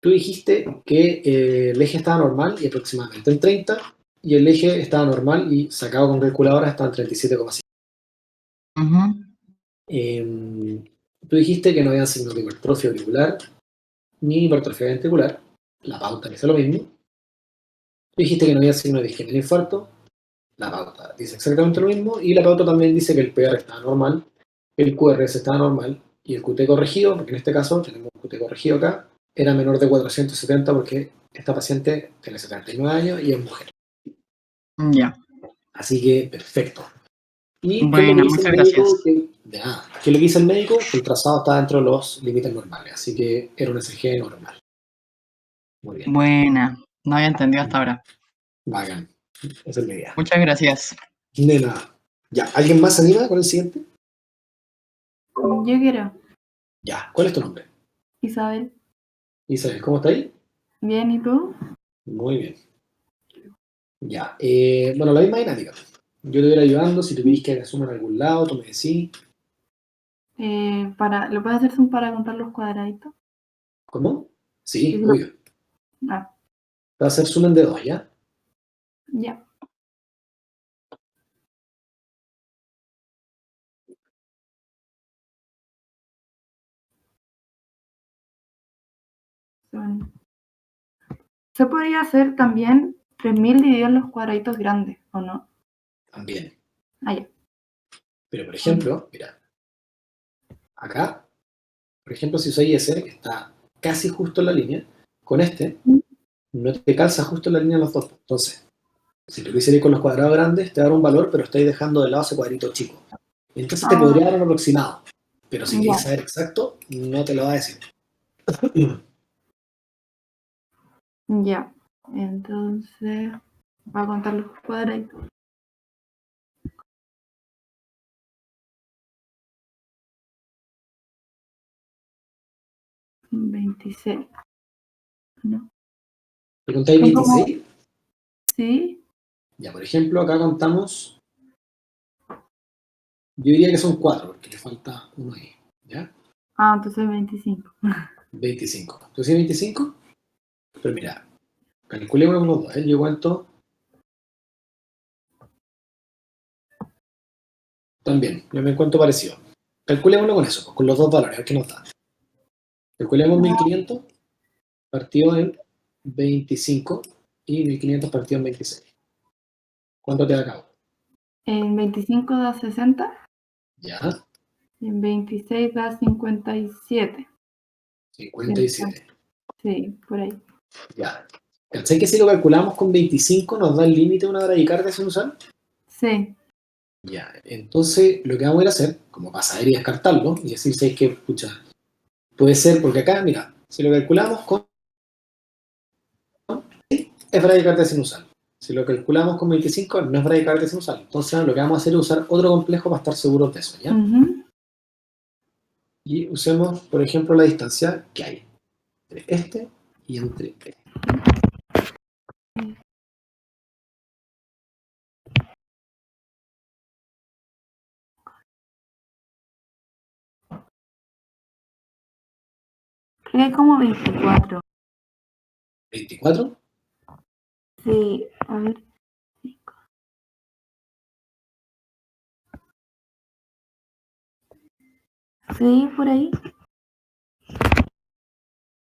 Tú dijiste que el eje estaba normal y aproximadamente en 30 y el eje estaba normal y sacado con calculadora estaba en 37,5. Ujú. Tú dijiste que no había signos de hipertrofia auricular ni hipertrofia ventricular. La pauta dice lo mismo. Tú dijiste que no había signo de isquemia ni infarto. La pauta dice exactamente lo mismo. Y la pauta también dice que el PR estaba normal, el QRS estaba normal y el QT corregido, porque en este caso tenemos un QT corregido acá, era menor de 470 porque esta paciente tiene 79 años y es mujer. Ya. Así que perfecto. ¿Y qué es lo que Buena, dice el muchas médico? gracias. De nada. ¿Qué es lo que dice el médico? Que el trazado está dentro de los límites normales, así que era un SG normal. Muy bien. Buena. No había entendido hasta ahora. Bacán. Esa es la idea. Muchas gracias. De nada. Ya, ¿alguien más se anima con el siguiente? Yo quiero. Ya, ¿cuál es tu nombre? Isabel. Isabel, ¿cómo está ahí? Bien, ¿y tú? Muy bien. Ya, bueno, la misma dinámica. Yo te voy a ir ayudando, si tuvieras que asumir en algún lado, tú me decís. ¿Lo puedes hacer zoom para contar los cuadraditos? ¿Cómo? Sí, Sí, obvio. Ah, Te va a hacer sumen de 2, ¿ya? ya. Son- Se podría hacer también 3000 dividido en los cuadraditos grandes, ¿o no? También. Ah, ya. Pero, por ejemplo, mira, acá, por ejemplo, si usáis ese, que está casi justo en la línea, con este, no te calza justo en la línea los dos. Entonces, si tú quisieras ir con los cuadrados grandes, te va a dar un valor, pero estáis dejando de lado ese cuadrito chico. Entonces te Ah, podría dar un aproximado. Pero si queréis ya. saber exacto, no te lo va a decir. Ya. Entonces, voy a contar los cuadraditos. Son 26. ¿No? ¿Te contáis Son como, 26? sí. Ya, por ejemplo, acá contamos, yo diría que son 4, porque le falta uno ahí. ¿Ya? Ah, entonces 25. 25. ¿Tú sí 25? Pero mira, calculemos los dos, ¿eh? Yo cuento también, yo me cuento parecido. Calculémoslo con eso, pues, con los dos valores, a ver qué nos da. Calculemos 1500 partido en 25 y 1500 partido en 26. ¿Cuánto te da cabo? En 25 da 60 Ya, y en 26 da 57. 57. Sí, por ahí. Ya. ¿Cachai que si lo calculamos con 25 nos da el límite de una bradicardia sinusal? Sí. Ya, entonces lo que vamos a ir a hacer, como pasar y descartarlo, y decir, ¿sabes qué? Pucha, puede ser, porque acá, mira, si lo calculamos con es bradicardia sinusal. Si lo calculamos con 25, no es bradicardia sinusal. Entonces lo que vamos a hacer es usar otro complejo para estar seguros de eso, ¿ya? Ujú. Y usemos, por ejemplo, la distancia que hay entre este y entre este. Creo que hay como 24. 24. Sí, a ver. Sí, por ahí.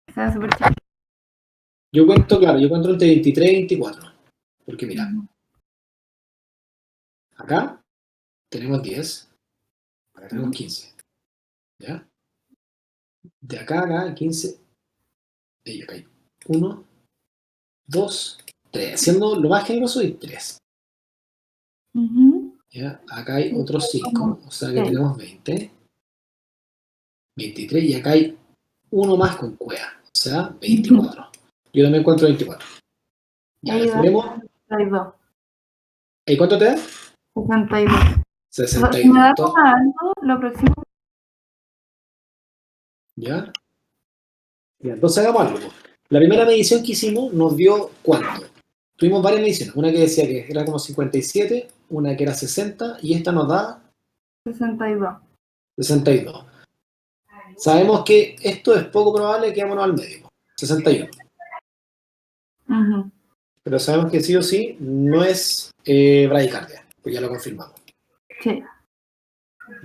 Está súper chido. Yo cuento, claro, yo cuento entre 23 y 24. Porque mira, Ujú. acá tenemos 10, acá tenemos 15, ¿ya? De acá a acá, 15, y acá hay 1, 2, 3. Siendo lo más generoso hay 3. Ujú. ¿Ya? Acá hay Sí, otros hay como 5, o sea que 6. tenemos 20, 23, y acá hay uno más con cueva, o sea, 24. Yo también encuentro 24. Ya, Ahí da calculemos. 62. ¿Y cuánto te da? 62. O sea, si me 62. da como algo, lo próximo. ¿Ya? Ya, entonces hagamos algo, po. La primera medición que hicimos nos dio ¿cuánto? Tuvimos varias mediciones. Una que decía que era como 57, una que era 60, y esta nos da 62. 62. Sabemos que esto es poco probable, quedémonos al medio, po. 61. Ujú. pero sabemos que sí o sí no es bradicardia, pues ya lo confirmamos. Sí.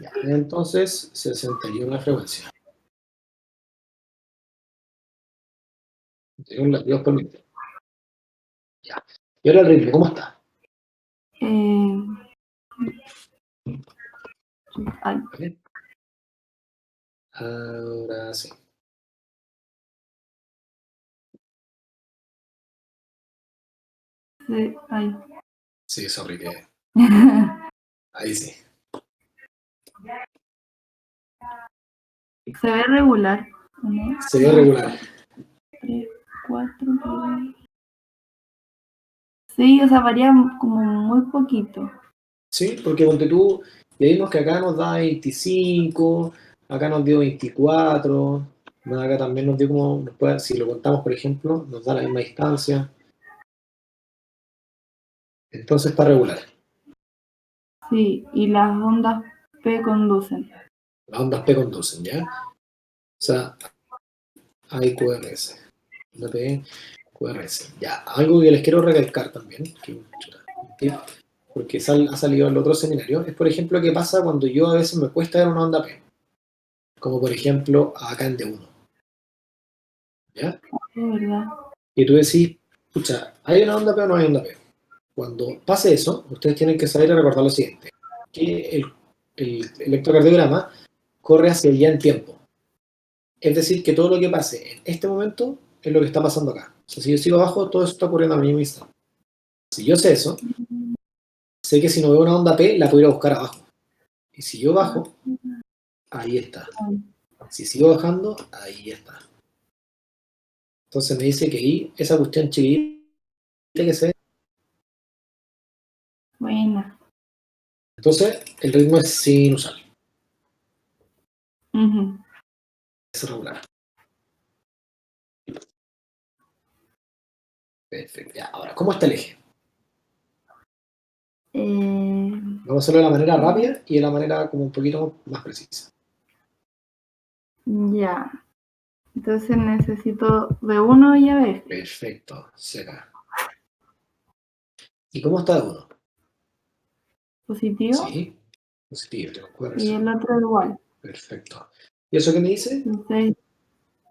Ya, entonces 61 la frecuencia. 61 latidos por minuto. Ya. Y ahora el ritmo, ¿cómo está? Eh, ay, ¿Vale? Ahora sí. sí, ay. Sí, sorry que. Ahí sí. Se ve regular, ¿no? Se ve regular. 3, 4, sí, o sea, varía como muy poquito. Sí, porque ponte tú, ya vimos que acá nos da 25, acá nos dio 24, ¿no? Acá también nos dio como, si lo contamos por ejemplo, nos da la misma distancia. Entonces está regular. Sí, y las ondas P conducen. Las ondas P conducen, ¿ya? O sea, hay QRS. Onda P, QRS. Ya, algo que les quiero recalcar también, que porque ha salido en el otro seminario, es por ejemplo qué pasa cuando yo a veces me cuesta ver una onda P, como por ejemplo acá en D1, ¿ya? De verdad. Y tú decís, escucha, ¿hay una onda P o no hay onda P? Cuando pase eso, ustedes tienen que saber y recordar lo siguiente, que el electrocardiograma corre hacia allá en tiempo. Es decir, que todo lo que pase en este momento es lo que está pasando acá. O sea, si yo sigo abajo, todo eso está ocurriendo al mismo instante. Si yo sé eso, sé que si no veo una onda P, la puedo ir a buscar abajo. Y si yo bajo, ahí está. Si sigo bajando, ahí está. Entonces me dice que ahí, esa cuestión chiquitita que se ve. Buena. Entonces, el ritmo es sinusal, Ujú. es regular. Perfecto. Ya, ahora, ¿cómo está el eje? Vamos a hacerlo de la manera rápida y de la manera como un poquito más precisa. Ya. Entonces necesito B1 y AB. Perfecto, será. ¿Y cómo está de uno? Positivo. Sí, positivo, tengo Y QRS. el otro igual. Perfecto. ¿Y eso qué me dice? Entonces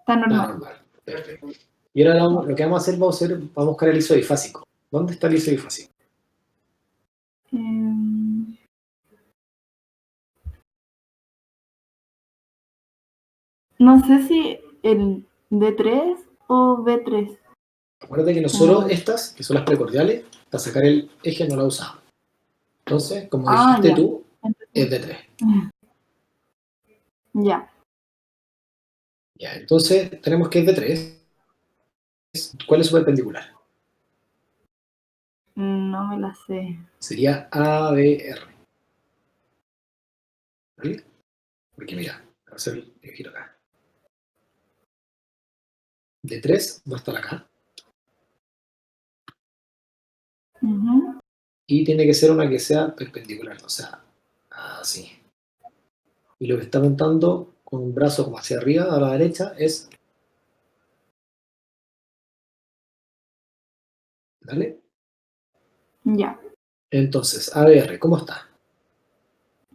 está Está normal. normal. Perfecto. Y ahora lo que vamos a hacer, vamos a buscar el isodifásico. ¿Dónde está el isodifásico? Em, no sé si el D3 o B3. Acuérdate que nosotros Como... estas, que son las precordiales, para sacar el eje no la usamos. Entonces, como Ah, dijiste ya. tú, es de 3. Ya. Ya, entonces tenemos que es de 3. ¿Cuál es su perpendicular? No me la sé. Sería ABR. ¿Vale? Porque mira, voy a hacer el giro acá. De 3 va a estar acá. Ujú. Y tiene que ser una que sea perpendicular, o sea, así. Y lo que está apuntando con un brazo como hacia arriba, a la derecha, es... ¿Vale? Ya. Entonces, ABR, ¿cómo está?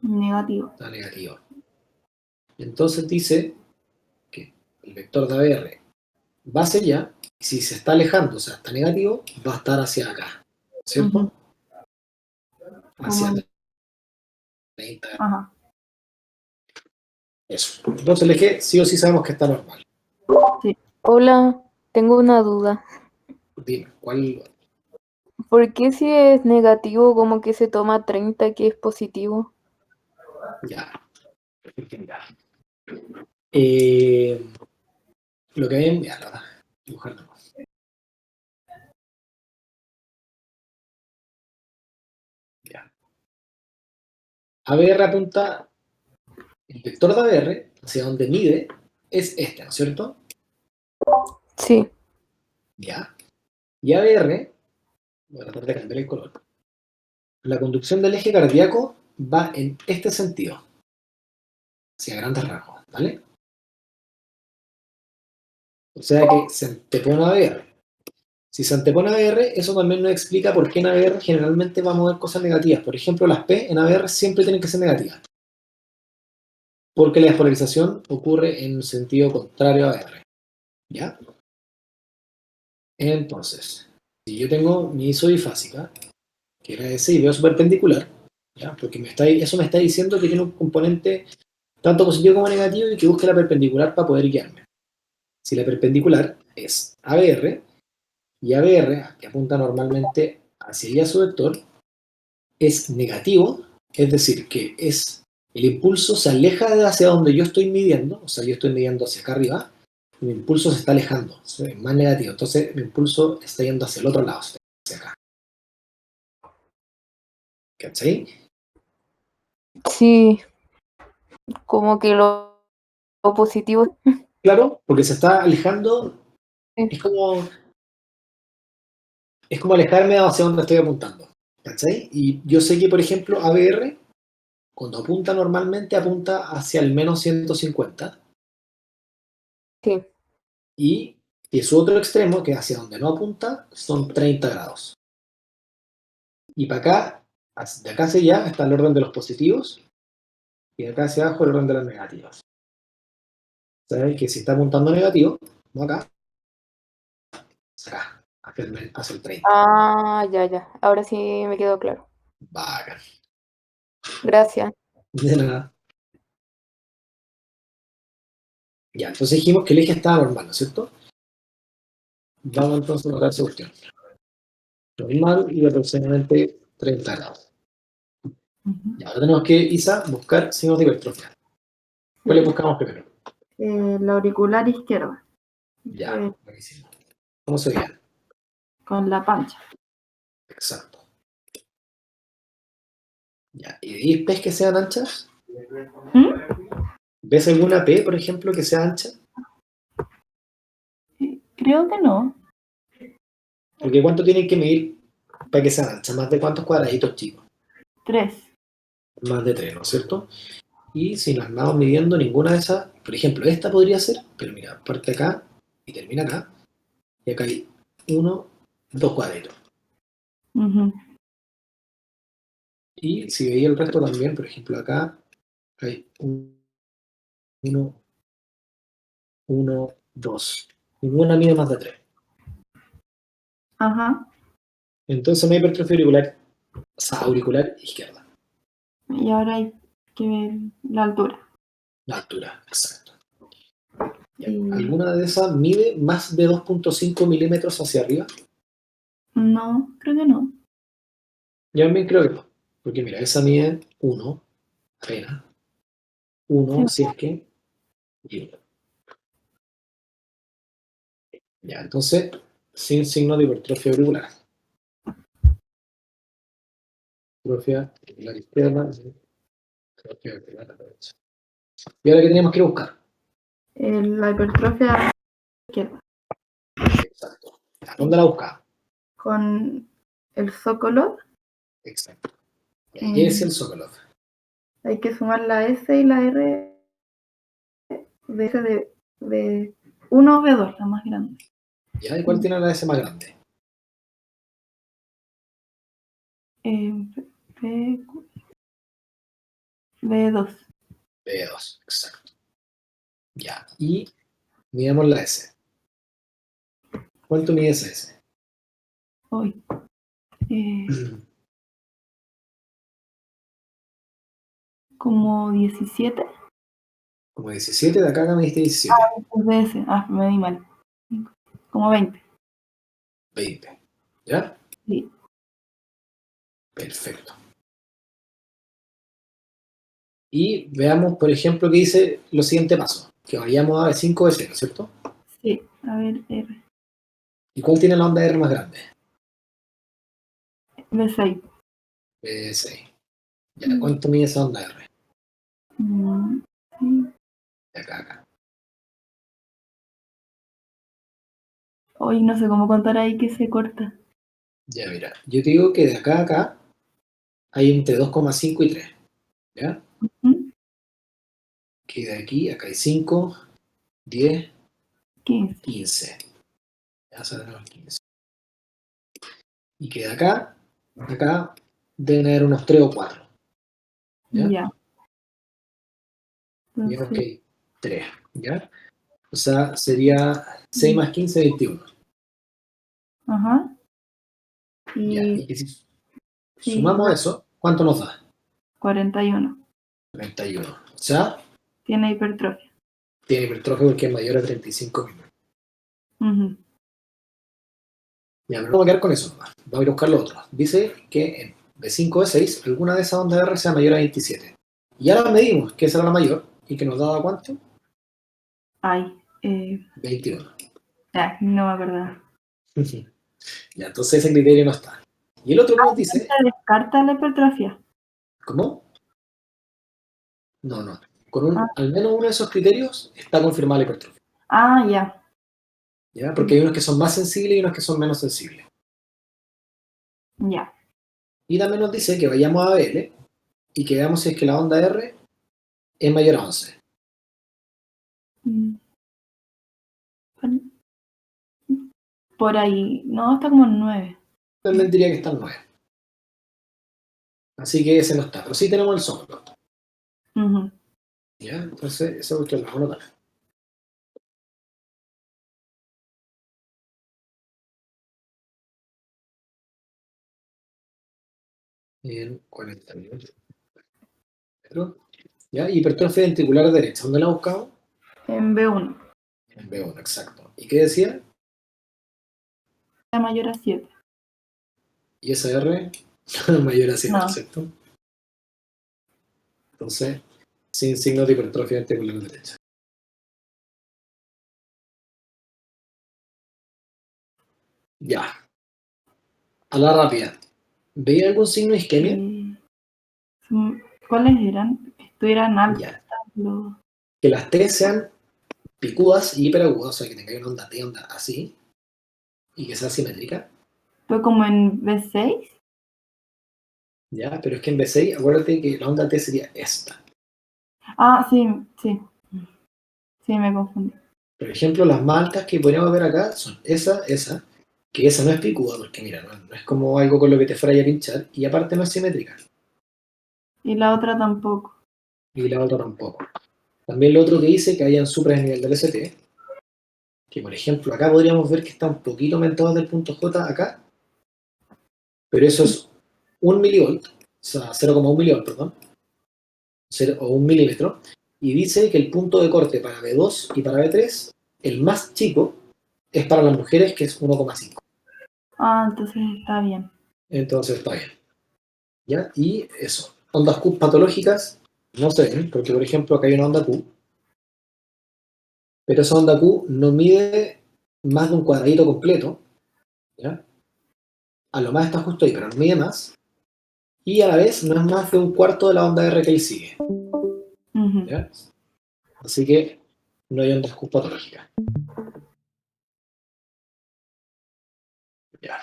Negativo. Está negativo. Entonces dice que el vector de ABR va hacia allá, y si se está alejando, o sea, está negativo, va a estar hacia acá, ¿cierto? Ujú. Como Hacia el... 30. Ajá. Eso. Entonces el eje sí o sí sabemos que está normal. Hola, tengo una duda. Dime, ¿cuál? ¿Por qué si es negativo como que se toma 30 que es positivo? Ya. Eh, lo que ven, ya, la dibujarlo. Ya. ABR apunta, el vector de ABR, hacia donde mide, es este, ¿no es cierto? Sí. Ya. Y ABR, voy a tratar de cambiar el color. La conducción del eje cardíaco va en este sentido, hacia grandes rasgos, ¿vale? O sea que se antepone a ABR. Si se antepone a ABR, eso también nos explica por qué en ABR generalmente va a mover cosas negativas. Por ejemplo, las P en ABR siempre tienen que ser negativas. Porque la despolarización ocurre en sentido contrario a ABR. ¿Ya? Entonces, si yo tengo mi ISO bifásica, que era ese, y veo su perpendicular, ¿ya? Porque eso me está diciendo que tiene un componente tanto positivo como negativo y que busque la perpendicular para poder guiarme. Si la perpendicular es ABR, y ABR, que apunta normalmente hacia ella su vector, es negativo, es decir, que el impulso se aleja de hacia donde yo estoy midiendo, o sea, yo estoy midiendo hacia acá arriba, y mi impulso se está alejando, es más negativo, entonces mi impulso está yendo hacia el otro lado, hacia acá. ¿Cachai? Sí, como que lo positivo. Claro, porque se está alejando, Sí, es como, es como alejarme hacia donde estoy apuntando, ¿cachai? Y yo sé que, por ejemplo, ABR, cuando apunta normalmente, apunta hacia el menos 150, sí. y que su otro extremo, que es hacia donde no apunta, son 30 grados. Y para acá, de acá hacia allá, está el orden de los positivos, y de acá hacia abajo el orden de los negativos. ¿Sabes? Que si está apuntando negativo, no acá, es acá, hacia el 30. Ah, ya, ya. Ahora sí me quedó claro. Bacán. Gracias. De nada. Ya, entonces dijimos que el eje estaba normal, ¿no es cierto? Vamos entonces a notar esa cuestión. Normal y aproximadamente 30 grados. Ya, ahora tenemos que, Isa, buscar signos de hipertrofia. ¿Cuáles buscamos primero? El auricular izquierdo. Ya, buenísimo. ¿Cómo se veía? Con la pancha. Exacto. Ya, ¿y de ahí P's que sean anchas? ¿Mm? ¿Ves alguna P, por ejemplo, que sea ancha? Creo que no. Porque ¿cuánto tienen que medir para que sean anchas? ¿Más de cuántos cuadraditos chicos? 3. Más de 3, ¿no es cierto? Y si no andamos midiendo ninguna de esas, por ejemplo, esta podría ser, pero mira, parte acá y termina acá, y acá hay 1, 2 cuadritos. Y si veía el resto también, por ejemplo, acá hay 1, 1, 2. Ninguna mide más de 3. Ajá. Entonces no hay hipertrofia auricular, o sea, auricular izquierda. Y ahora hay que ver la altura. La altura, exacto. Ya, Y ¿alguna de esas mide más de 2.5 milímetros hacia arriba? no, creo que no. Yo también creo que no. Porque mira, esa mide 1, apenas. Sí. 1, si es que, y 1. Ya, entonces, sin signo de hipertrofia auricular. Hipertrofia auricular izquierda, hipertrofia auricular derecha. ¿Y ahora qué teníamos que buscar? La hipertrofia izquierda. Exacto. ¿A dónde la buscaba? Con el Sokolov Exacto. Y ahí es el eh, Sokolov. hay que sumar la S y la R de ese de 1 V2, la más grande. ¿Ya? ¿Y cuál tiene la S más grande? Eh, V, V2. B2, exacto. Ya. Y midamos la S. ¿Cuánto mide esa S? Hoy. Como 17. Como 17, de acá me diste 17. De ese. Me di mal. Como 20. 20. ¿Ya? Sí. Perfecto. Y veamos, por ejemplo, que dice lo siguiente paso. Que vayamos a 5 veces, ¿no es cierto? Sí. A ver, R. ¿Y cuál tiene la onda R más grande? V6. B6. ¿Ya? ¿Cuánto mide esa onda R? Sí. De acá a acá. Hoy no sé cómo contar ahí que se corta. Ya, mira. Yo te digo que de acá a acá hay entre 2,5 y 3. ¿Ya? ¿Mm? Que de aquí a acá hay 5, 10, 15. 15. Ya sabemos 15. Y que de acá, acá deben haber unos 3 o 4. ¿Ya? Ya. Digamos que Entonces, hay 3. ¿Ya? O sea, sería 6 más 15, 21. ajá. ¿Ya? Y Y que si sí, sumamos eso, ¿cuánto nos da? 41. 31. O sea, Tiene hipertrofia. tiene hipertrofia porque es mayor a 35 minutos. Ujú. Ya, pero no vamos a quedar con eso nomás. Vamos a ir a buscar lo otro. Dice que en B5, B6, alguna de esas ondas R sea mayor a 27. Y ahora medimos que esa era la mayor y que nos daba ¿cuánto? Ay, 21. no me acuerdo. Ya, entonces ese criterio no está. Y el otro que nos dice, Se descarta la hipertrofia. ¿cómo? No. Ah, Al menos uno de esos criterios está confirmada la hipertrofia. Ya. ¿Ya? Porque hay unos que son más sensibles y unos que son menos sensibles. Ya. Y también nos dice que vayamos a BL y que veamos si es que la onda R es mayor a 11. Mm, Por ahí. No, está como en 9. También diría que está en 9. Así que ese no está. Pero sí tenemos el soplo. Ujú. ¿Ya? Entonces, esa cuestión la vamos a notar. En 40 minutos. ¿Ya? Hipertrofia ventricular derecha. ¿Dónde la buscamos? En B1. En B1, exacto. ¿Y qué decía? La mayor a 7. Y esa R mayor a 7, No. ¿cierto? Entonces, sin signos de hipertrofia ventricular derecha. Ya. A la rápida. ¿Veía algún signo de isquemia? ¿Cuáles eran? Estuvieran altas. Ya. Los- Que las T sean picudas y hiperagudas, o sea, que tenga una onda T, onda así, y que sea simétrica. Fue como en B6. ¿Ya? Pero es que en B6, acuérdate que la onda T sería esta. Sí, sí. Sí, me confundí. Por ejemplo, las más altas que podríamos ver acá son esa, que esa no es picuda, porque mira, no es como algo con lo que te fuera a pinchar, y aparte no es simétrica, Y la otra tampoco. y la otra tampoco. También lo otro que dice que hayan supras en nivel del ST, que por ejemplo acá podríamos ver que está un poquito aumentado del punto J acá, pero eso es 1 milivolt, o sea, 0,1 milivolt, perdón, o 1 milímetro, y dice que el punto de corte para B2 y para B3, el más chico, es para las mujeres, que es 1,5. Entonces está bien. Entonces está bien. ¿Ya? Y eso. Ondas Q patológicas no se ven, porque por ejemplo acá hay una onda Q, pero esa onda Q no mide más de un cuadradito completo, ¿ya? A lo más está justo ahí, pero no mide más, y a la vez no es más de un cuarto de la onda R que ahí sigue, Ujú. ¿ya? Así que no hay ondas Q patológicas. Ya.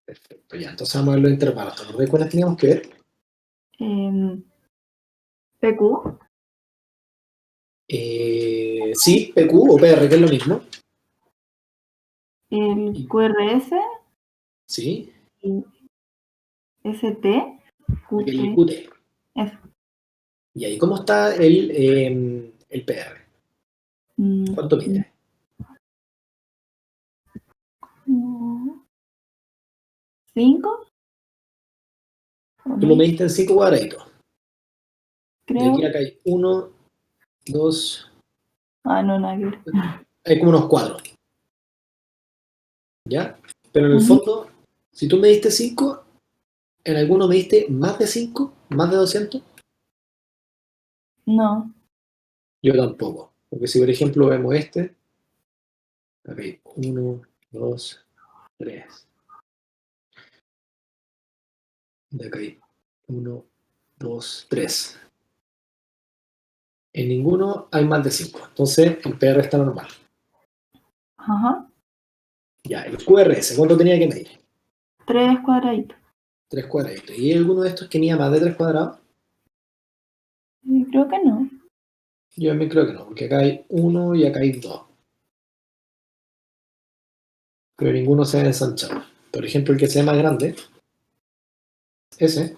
Perfecto, ya. Entonces vamos a ver los intervalos. ¿Te acordás cuáles teníamos que ver? PQ. Sí, PQ o PR, que es lo mismo. El QRS. Sí, Y ST. el QT. QT. Eso. Y ahí, ¿cómo está el PR? Mm, ¿Cuánto mide? mm, ¿Cinco? ¿O Tú lo no? mediste en 5 cuadraditos. Y aquí Creo. acá hay 1, 2, No, nada que ver. hay como unos cuadros, ¿ya? Pero en el Ujú. fondo, si tú mediste 5, en alguno mediste más de 5, más de 200, No. yo tampoco. Porque si por ejemplo vemos este, acá hay 1, 2, 3. De acá hay 1, 2, 3. En ninguno hay más de 5. Entonces el PR está normal. Ajá. Ya, el QRS, ¿cuánto tenía que medir? 3 cuadraditos. 3 cuadraditos. ¿Y hay alguno de estos que mida más de 3 cuadrados? Creo que no. Yo también creo que no, porque acá hay 1 y acá hay 2. Pero ninguno se ha ensanchado. Por ejemplo, el que sea más grande, ese,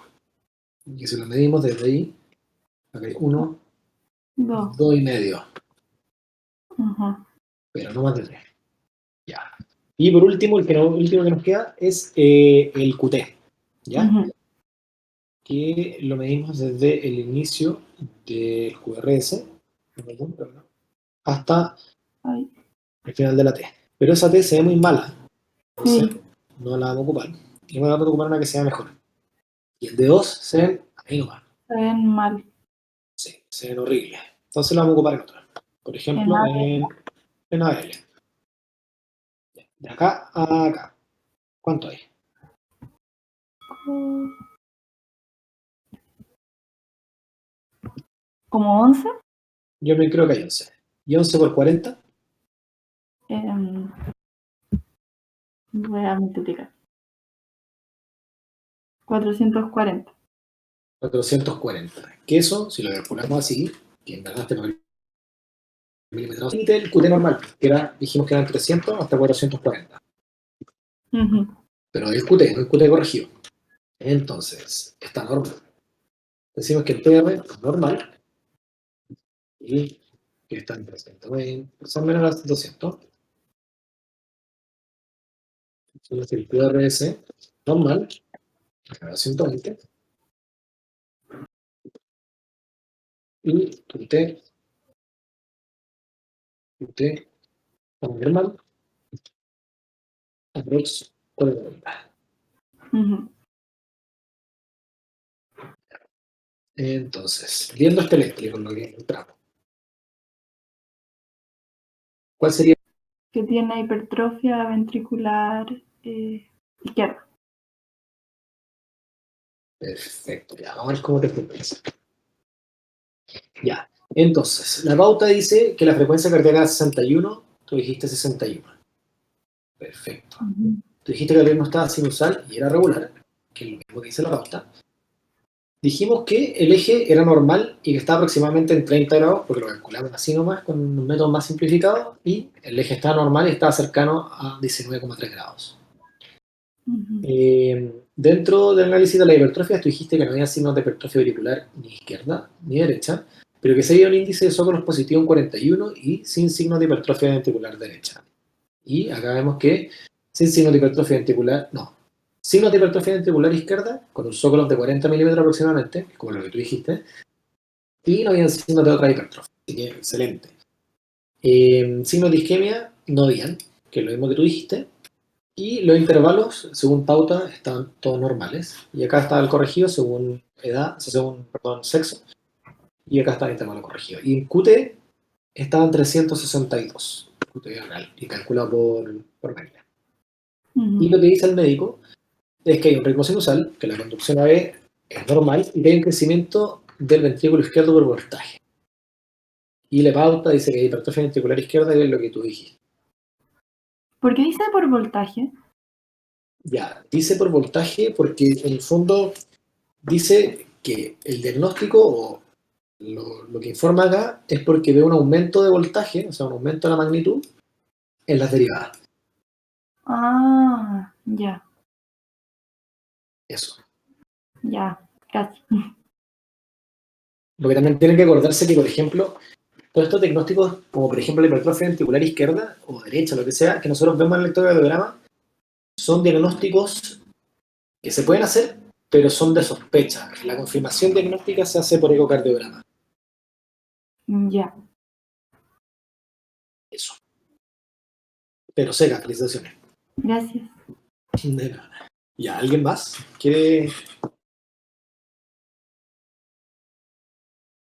y si lo medimos desde ahí, acá hay 1, 2. 2 y medio, Ajá. pero no más de 3. Ya. Y por último, el último que nos queda es el QT, ¿ya? Ujú. Que lo medimos desde el inicio del QRS hasta Ay, el final de la T. Pero esa T se ve muy mala, entonces sí, no la vamos a ocupar. Y vamos a ocupar una que sea mejor. Y el de 2 se ven ahí nomás. se ven mal. Sí, se ven horribles. Entonces la vamos a ocupar en otra. Por En ejemplo, AD. en AL. De acá a acá. ¿Cuánto hay? ¿Como 11? Yo me creo que hay 11. ¿Y 11 por 40? Em, Voy a multiplicar. 440. 440. Que eso, si lo calculamos así, que en verdad este milímetros, límite el QT normal, que era, dijimos que eran 300 hasta 440. Ujú. Pero el QT, no el QT corregido. Entonces, está normal. Decimos que el PR es normal y que está en 320, son menos de 200. Entonces el QRS normal, a 120, y QT normal, aprox 40. Ujú. Entonces, viendo este eléctrico, lo que encontramos, ¿cuál sería? Que tiene hipertrofia ventricular izquierda. Perfecto, ya, vamos a ver cómo te funciona. Ya, entonces, la pauta dice que la frecuencia cardíaca es 61, tú dijiste 61. Perfecto. Ujú. Tú dijiste que el ritmo estaba sinusal y era regular, que es lo mismo que dice la pauta. Dijimos que el eje era normal y que estaba aproximadamente en 30 grados, porque lo calculamos así nomás, con un método más simplificado, y el eje estaba normal y estaba cercano a 19,3 grados. Ujú. Dentro del análisis de la hipertrofia, tú dijiste que no había signos de hipertrofia auricular ni izquierda ni derecha, pero que se veía un índice de zócalos positivo en 41 y sin signos de hipertrofia ventricular derecha. Y acá vemos que sin signos de hipertrofia ventricular, no, signos de hipertrofia ventricular izquierda, con un zócalo de 40 milímetros aproximadamente, como lo que tú dijiste, y no habían signos de otra hipertrofia, así que excelente. Signos de isquemia no habían, que es lo mismo que tú dijiste, y los intervalos, según pauta, estaban todos normales. Y acá está el corregido según edad, o sea, según, perdón, sexo. Y acá está el intervalo corregido. Y en QT estaban 362. QT real. Y calculado por máquina. Ujú. Y lo que dice el médico es que hay un ritmo sinusal, que la conducción AB es normal y que hay un crecimiento del ventrículo izquierdo por voltaje. Y la pauta dice que hay hipertrofia ventricular izquierda, que es lo que tú dijiste. ¿Por qué dice por voltaje? Ya, dice por voltaje porque en el fondo dice que el diagnóstico o lo que informa acá es porque ve un aumento de voltaje, o sea, un aumento de la magnitud en las derivadas. Ah, ya, Eso. ya, casi. Porque también tienen que acordarse que, por ejemplo, todos estos diagnósticos, como por ejemplo la hipertrofia ventricular izquierda o derecha, lo que sea, que nosotros vemos en el electrocardiograma, son diagnósticos que se pueden hacer, pero son de sospecha. La confirmación diagnóstica se hace por ecocardiograma. Ya. Eso. Pero seca, felicitaciones. Gracias. De nada. ¿Ya alguien más quiere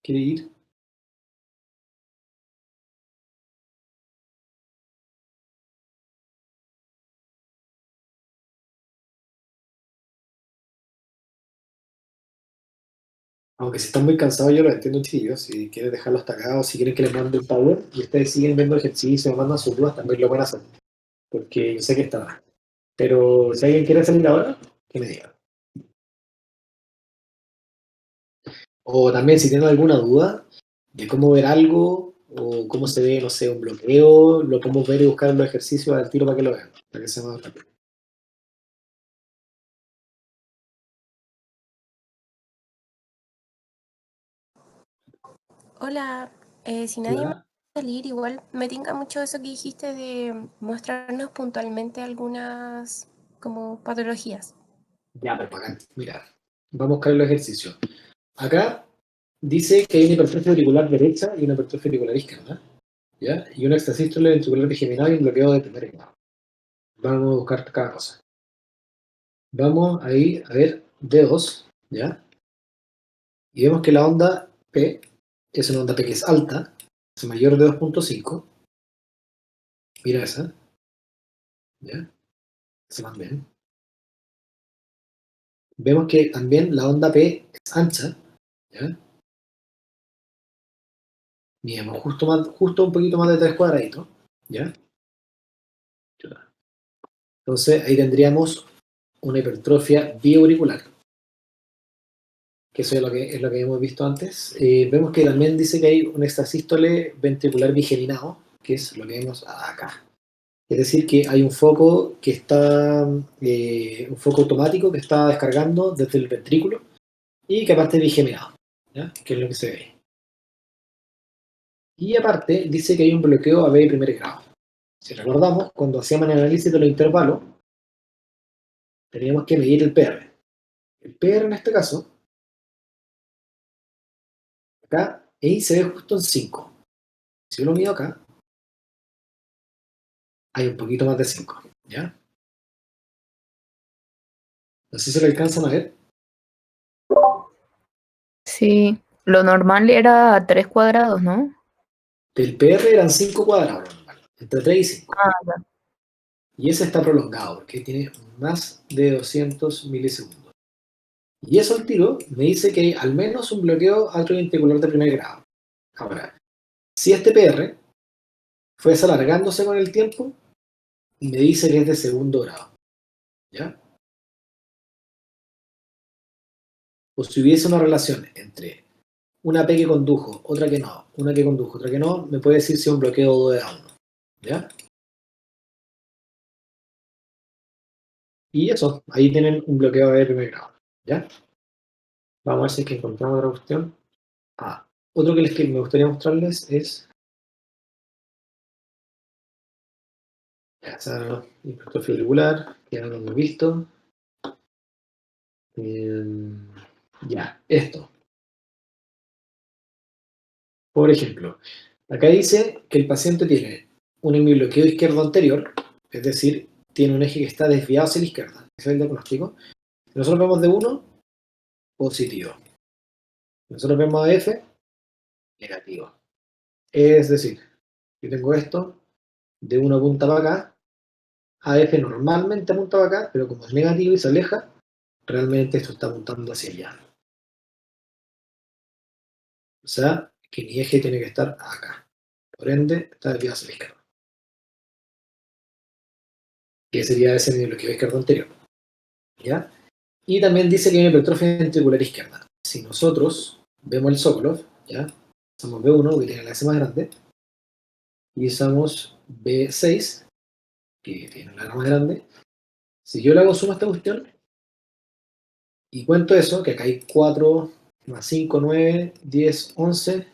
ir? Aunque si están muy cansados, yo lo entiendo, chiquillos. Si quieren dejarlo hasta acá o si quieren que les mande el power y ustedes siguen viendo ejercicio o mandan sus dudas, también lo pueden hacer. Porque yo sé que está. Pero si alguien quiere salir ahora, que me diga. O también si tienen alguna duda de cómo ver algo o cómo se ve, no sé, un bloqueo, lo podemos ver y buscar en los ejercicios al tiro para que lo vean, para que sea más rápido. Hola, si nadie más Ya, va a salir, igual me tinca mucho eso que dijiste de mostrarnos puntualmente algunas como patologías. ya, pues bacán. Mira, vamos a buscar los ejercicios. Acá dice que hay una hipertrofia auricular derecha y una hipertrofia auricular izquierda, ¿ya? Y una extrasístole ventricular bigeminal y un bloqueo de primer grado. Vamos a buscar cada cosa. Vamos ahí a ver D2, ¿ya? Y vemos que la onda P es una onda P que es alta, es mayor de 2.5. Mira esa, ¿ya? Se van bien. Vemos que también la onda P es ancha, ¿ya? Miremos justo un poquito más de 3 cuadraditos, ¿ya? Entonces ahí tendríamos una hipertrofia biauricular, que eso es lo que hemos visto antes. Vemos que también dice que hay un extrasístole ventricular bigeminado, que es lo que vemos acá. Es decir, que hay un foco que está, un foco automático que está descargando desde el ventrículo y que aparte es bigeminado, ¿ya? Que es lo que se ve ahí. Y aparte dice que hay un bloqueo AB de primer grado. Si recordamos, cuando hacíamos el análisis de los intervalos, teníamos que medir el PR. El PR en este caso, acá, ahí se ve justo en 5. Si yo lo mido acá, hay un poquito más de 5, ¿ya? No sé si lo alcanzan a ver. Sí, lo normal era 3 cuadrados, ¿no? Del PR eran 5 cuadrados, normal, entre 3 y 5. Ah, ya. Y ese está prolongado, porque tiene más de 200 milisegundos. Y eso al tiro me dice que hay al menos un bloqueo atrioventricular de primer grado. Ahora, si este PR fuese alargándose con el tiempo, me dice que es de segundo grado, ¿ya? O si hubiese una relación entre una P que condujo, otra que no, una que condujo, otra que no, me puede decir si es un bloqueo 2 a 1, ¿ya? Y eso, ahí tienen un bloqueo de primer grado, ¿ya? Vamos a ver si es que encontramos otra cuestión. Otro que me gustaría mostrarles es esa hipertrofia auricular, que ya lo hemos visto. Ya, esto. Por ejemplo, acá dice que el paciente tiene un hemibloqueo izquierdo anterior, es decir, tiene un eje que está desviado hacia la izquierda. Ese es el diagnóstico. Nosotros vemos de 1, positivo. Nosotros vemos de F, negativo. Es decir, yo tengo esto, de 1 apunta para acá, AF normalmente apunta para acá, pero como es negativo y se aleja, realmente esto está apuntando hacia allá. O sea, que mi eje tiene que estar acá. Por ende, está desviado hacia la izquierda. Que sería ese mi bloqueo izquierdo anterior. ¿Ya? Y también dice que hay una hipertrofia ventricular izquierda. Si nosotros vemos el Sokolov, ¿ya? Usamos B1, que tiene la S más grande, y usamos B6, que tiene la R más grande. Si yo le hago suma a esta cuestión, y cuento eso, que acá hay 4 más 5, 9, 10, 11,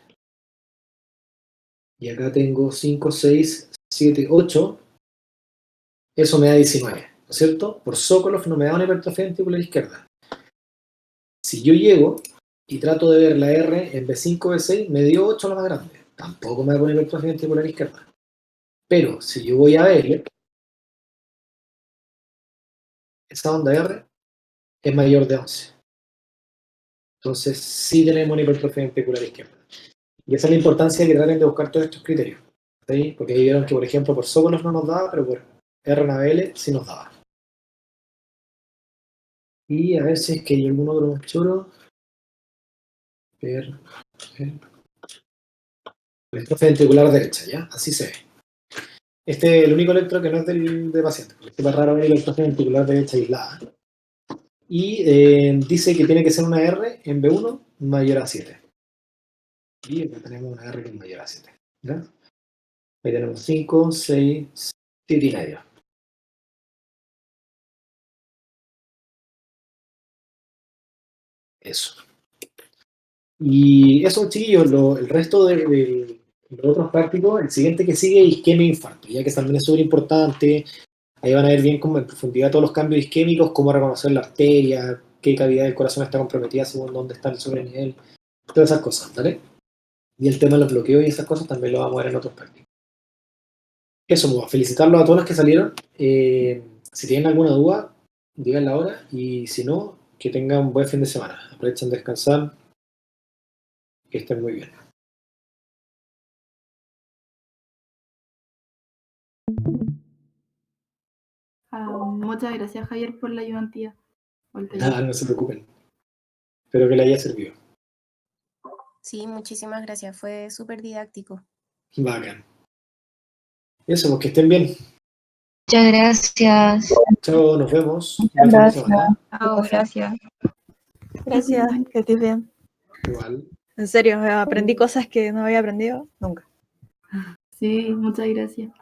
y acá tengo 5, 6, 7, 8, eso me da 19, ¿no es cierto? Por Sokolov no me da una hipertrofia ventricular izquierda. Si yo llego y trato de ver la R en B5, B6, me dio 8 la más grande. Tampoco me da una hipertrofia ventricular izquierda. Pero si yo voy a ver, esa onda R es mayor de 11. Entonces sí tenemos una hipertrofia ventricular izquierda. Y esa es la importancia que traten de buscar todos estos criterios. ¿Sí? Porque ahí vieron que, por ejemplo, por Sokolov no nos daba, pero por RNABL sí nos daba. Y a ver si es que hay algún otro más choro. Hipertrofia ventricular derecha, ¿ya? Así se ve. Este es el único electro que no es de paciente, porque es raro ver la hipertrofia ventricular derecha aislada. Y dice que tiene que ser una R en B1 mayor a 7. Y acá tenemos una R que es mayor a 7. ¿Ya? Ahí tenemos 5, 6, 7 y medio. Eso. Y eso, chiquillos, el resto de los otros prácticos, el siguiente que sigue es isquemia e infarto, ya que también es súper importante. Ahí van a ver bien como en profundidad todos los cambios isquémicos, cómo reconocer la arteria, qué cavidad del corazón está comprometida según dónde está el sobrenivel, todas esas cosas, ¿vale? Y el tema de los bloqueos y esas cosas también lo vamos a ver en otros prácticos. Eso, pues, felicitarlos a todos los que salieron. Si tienen alguna duda, díganla ahora. Y si no, que tengan un buen fin de semana. Aprovechen de descansar. Que estén muy bien. Muchas gracias, Javier, por la ayudantía. por el taller. Nada, no se preocupen. Espero que les haya servido. Sí, muchísimas gracias. Fue súper didáctico. Bacán. Eso, pues que estén bien. Muchas gracias. Chao, nos vemos. Muchas Buen fin de gracias. semana. Chao, gracias. Gracias, que estés bien. Igual. En serio, aprendí cosas que no había aprendido nunca. Sí, muchas gracias.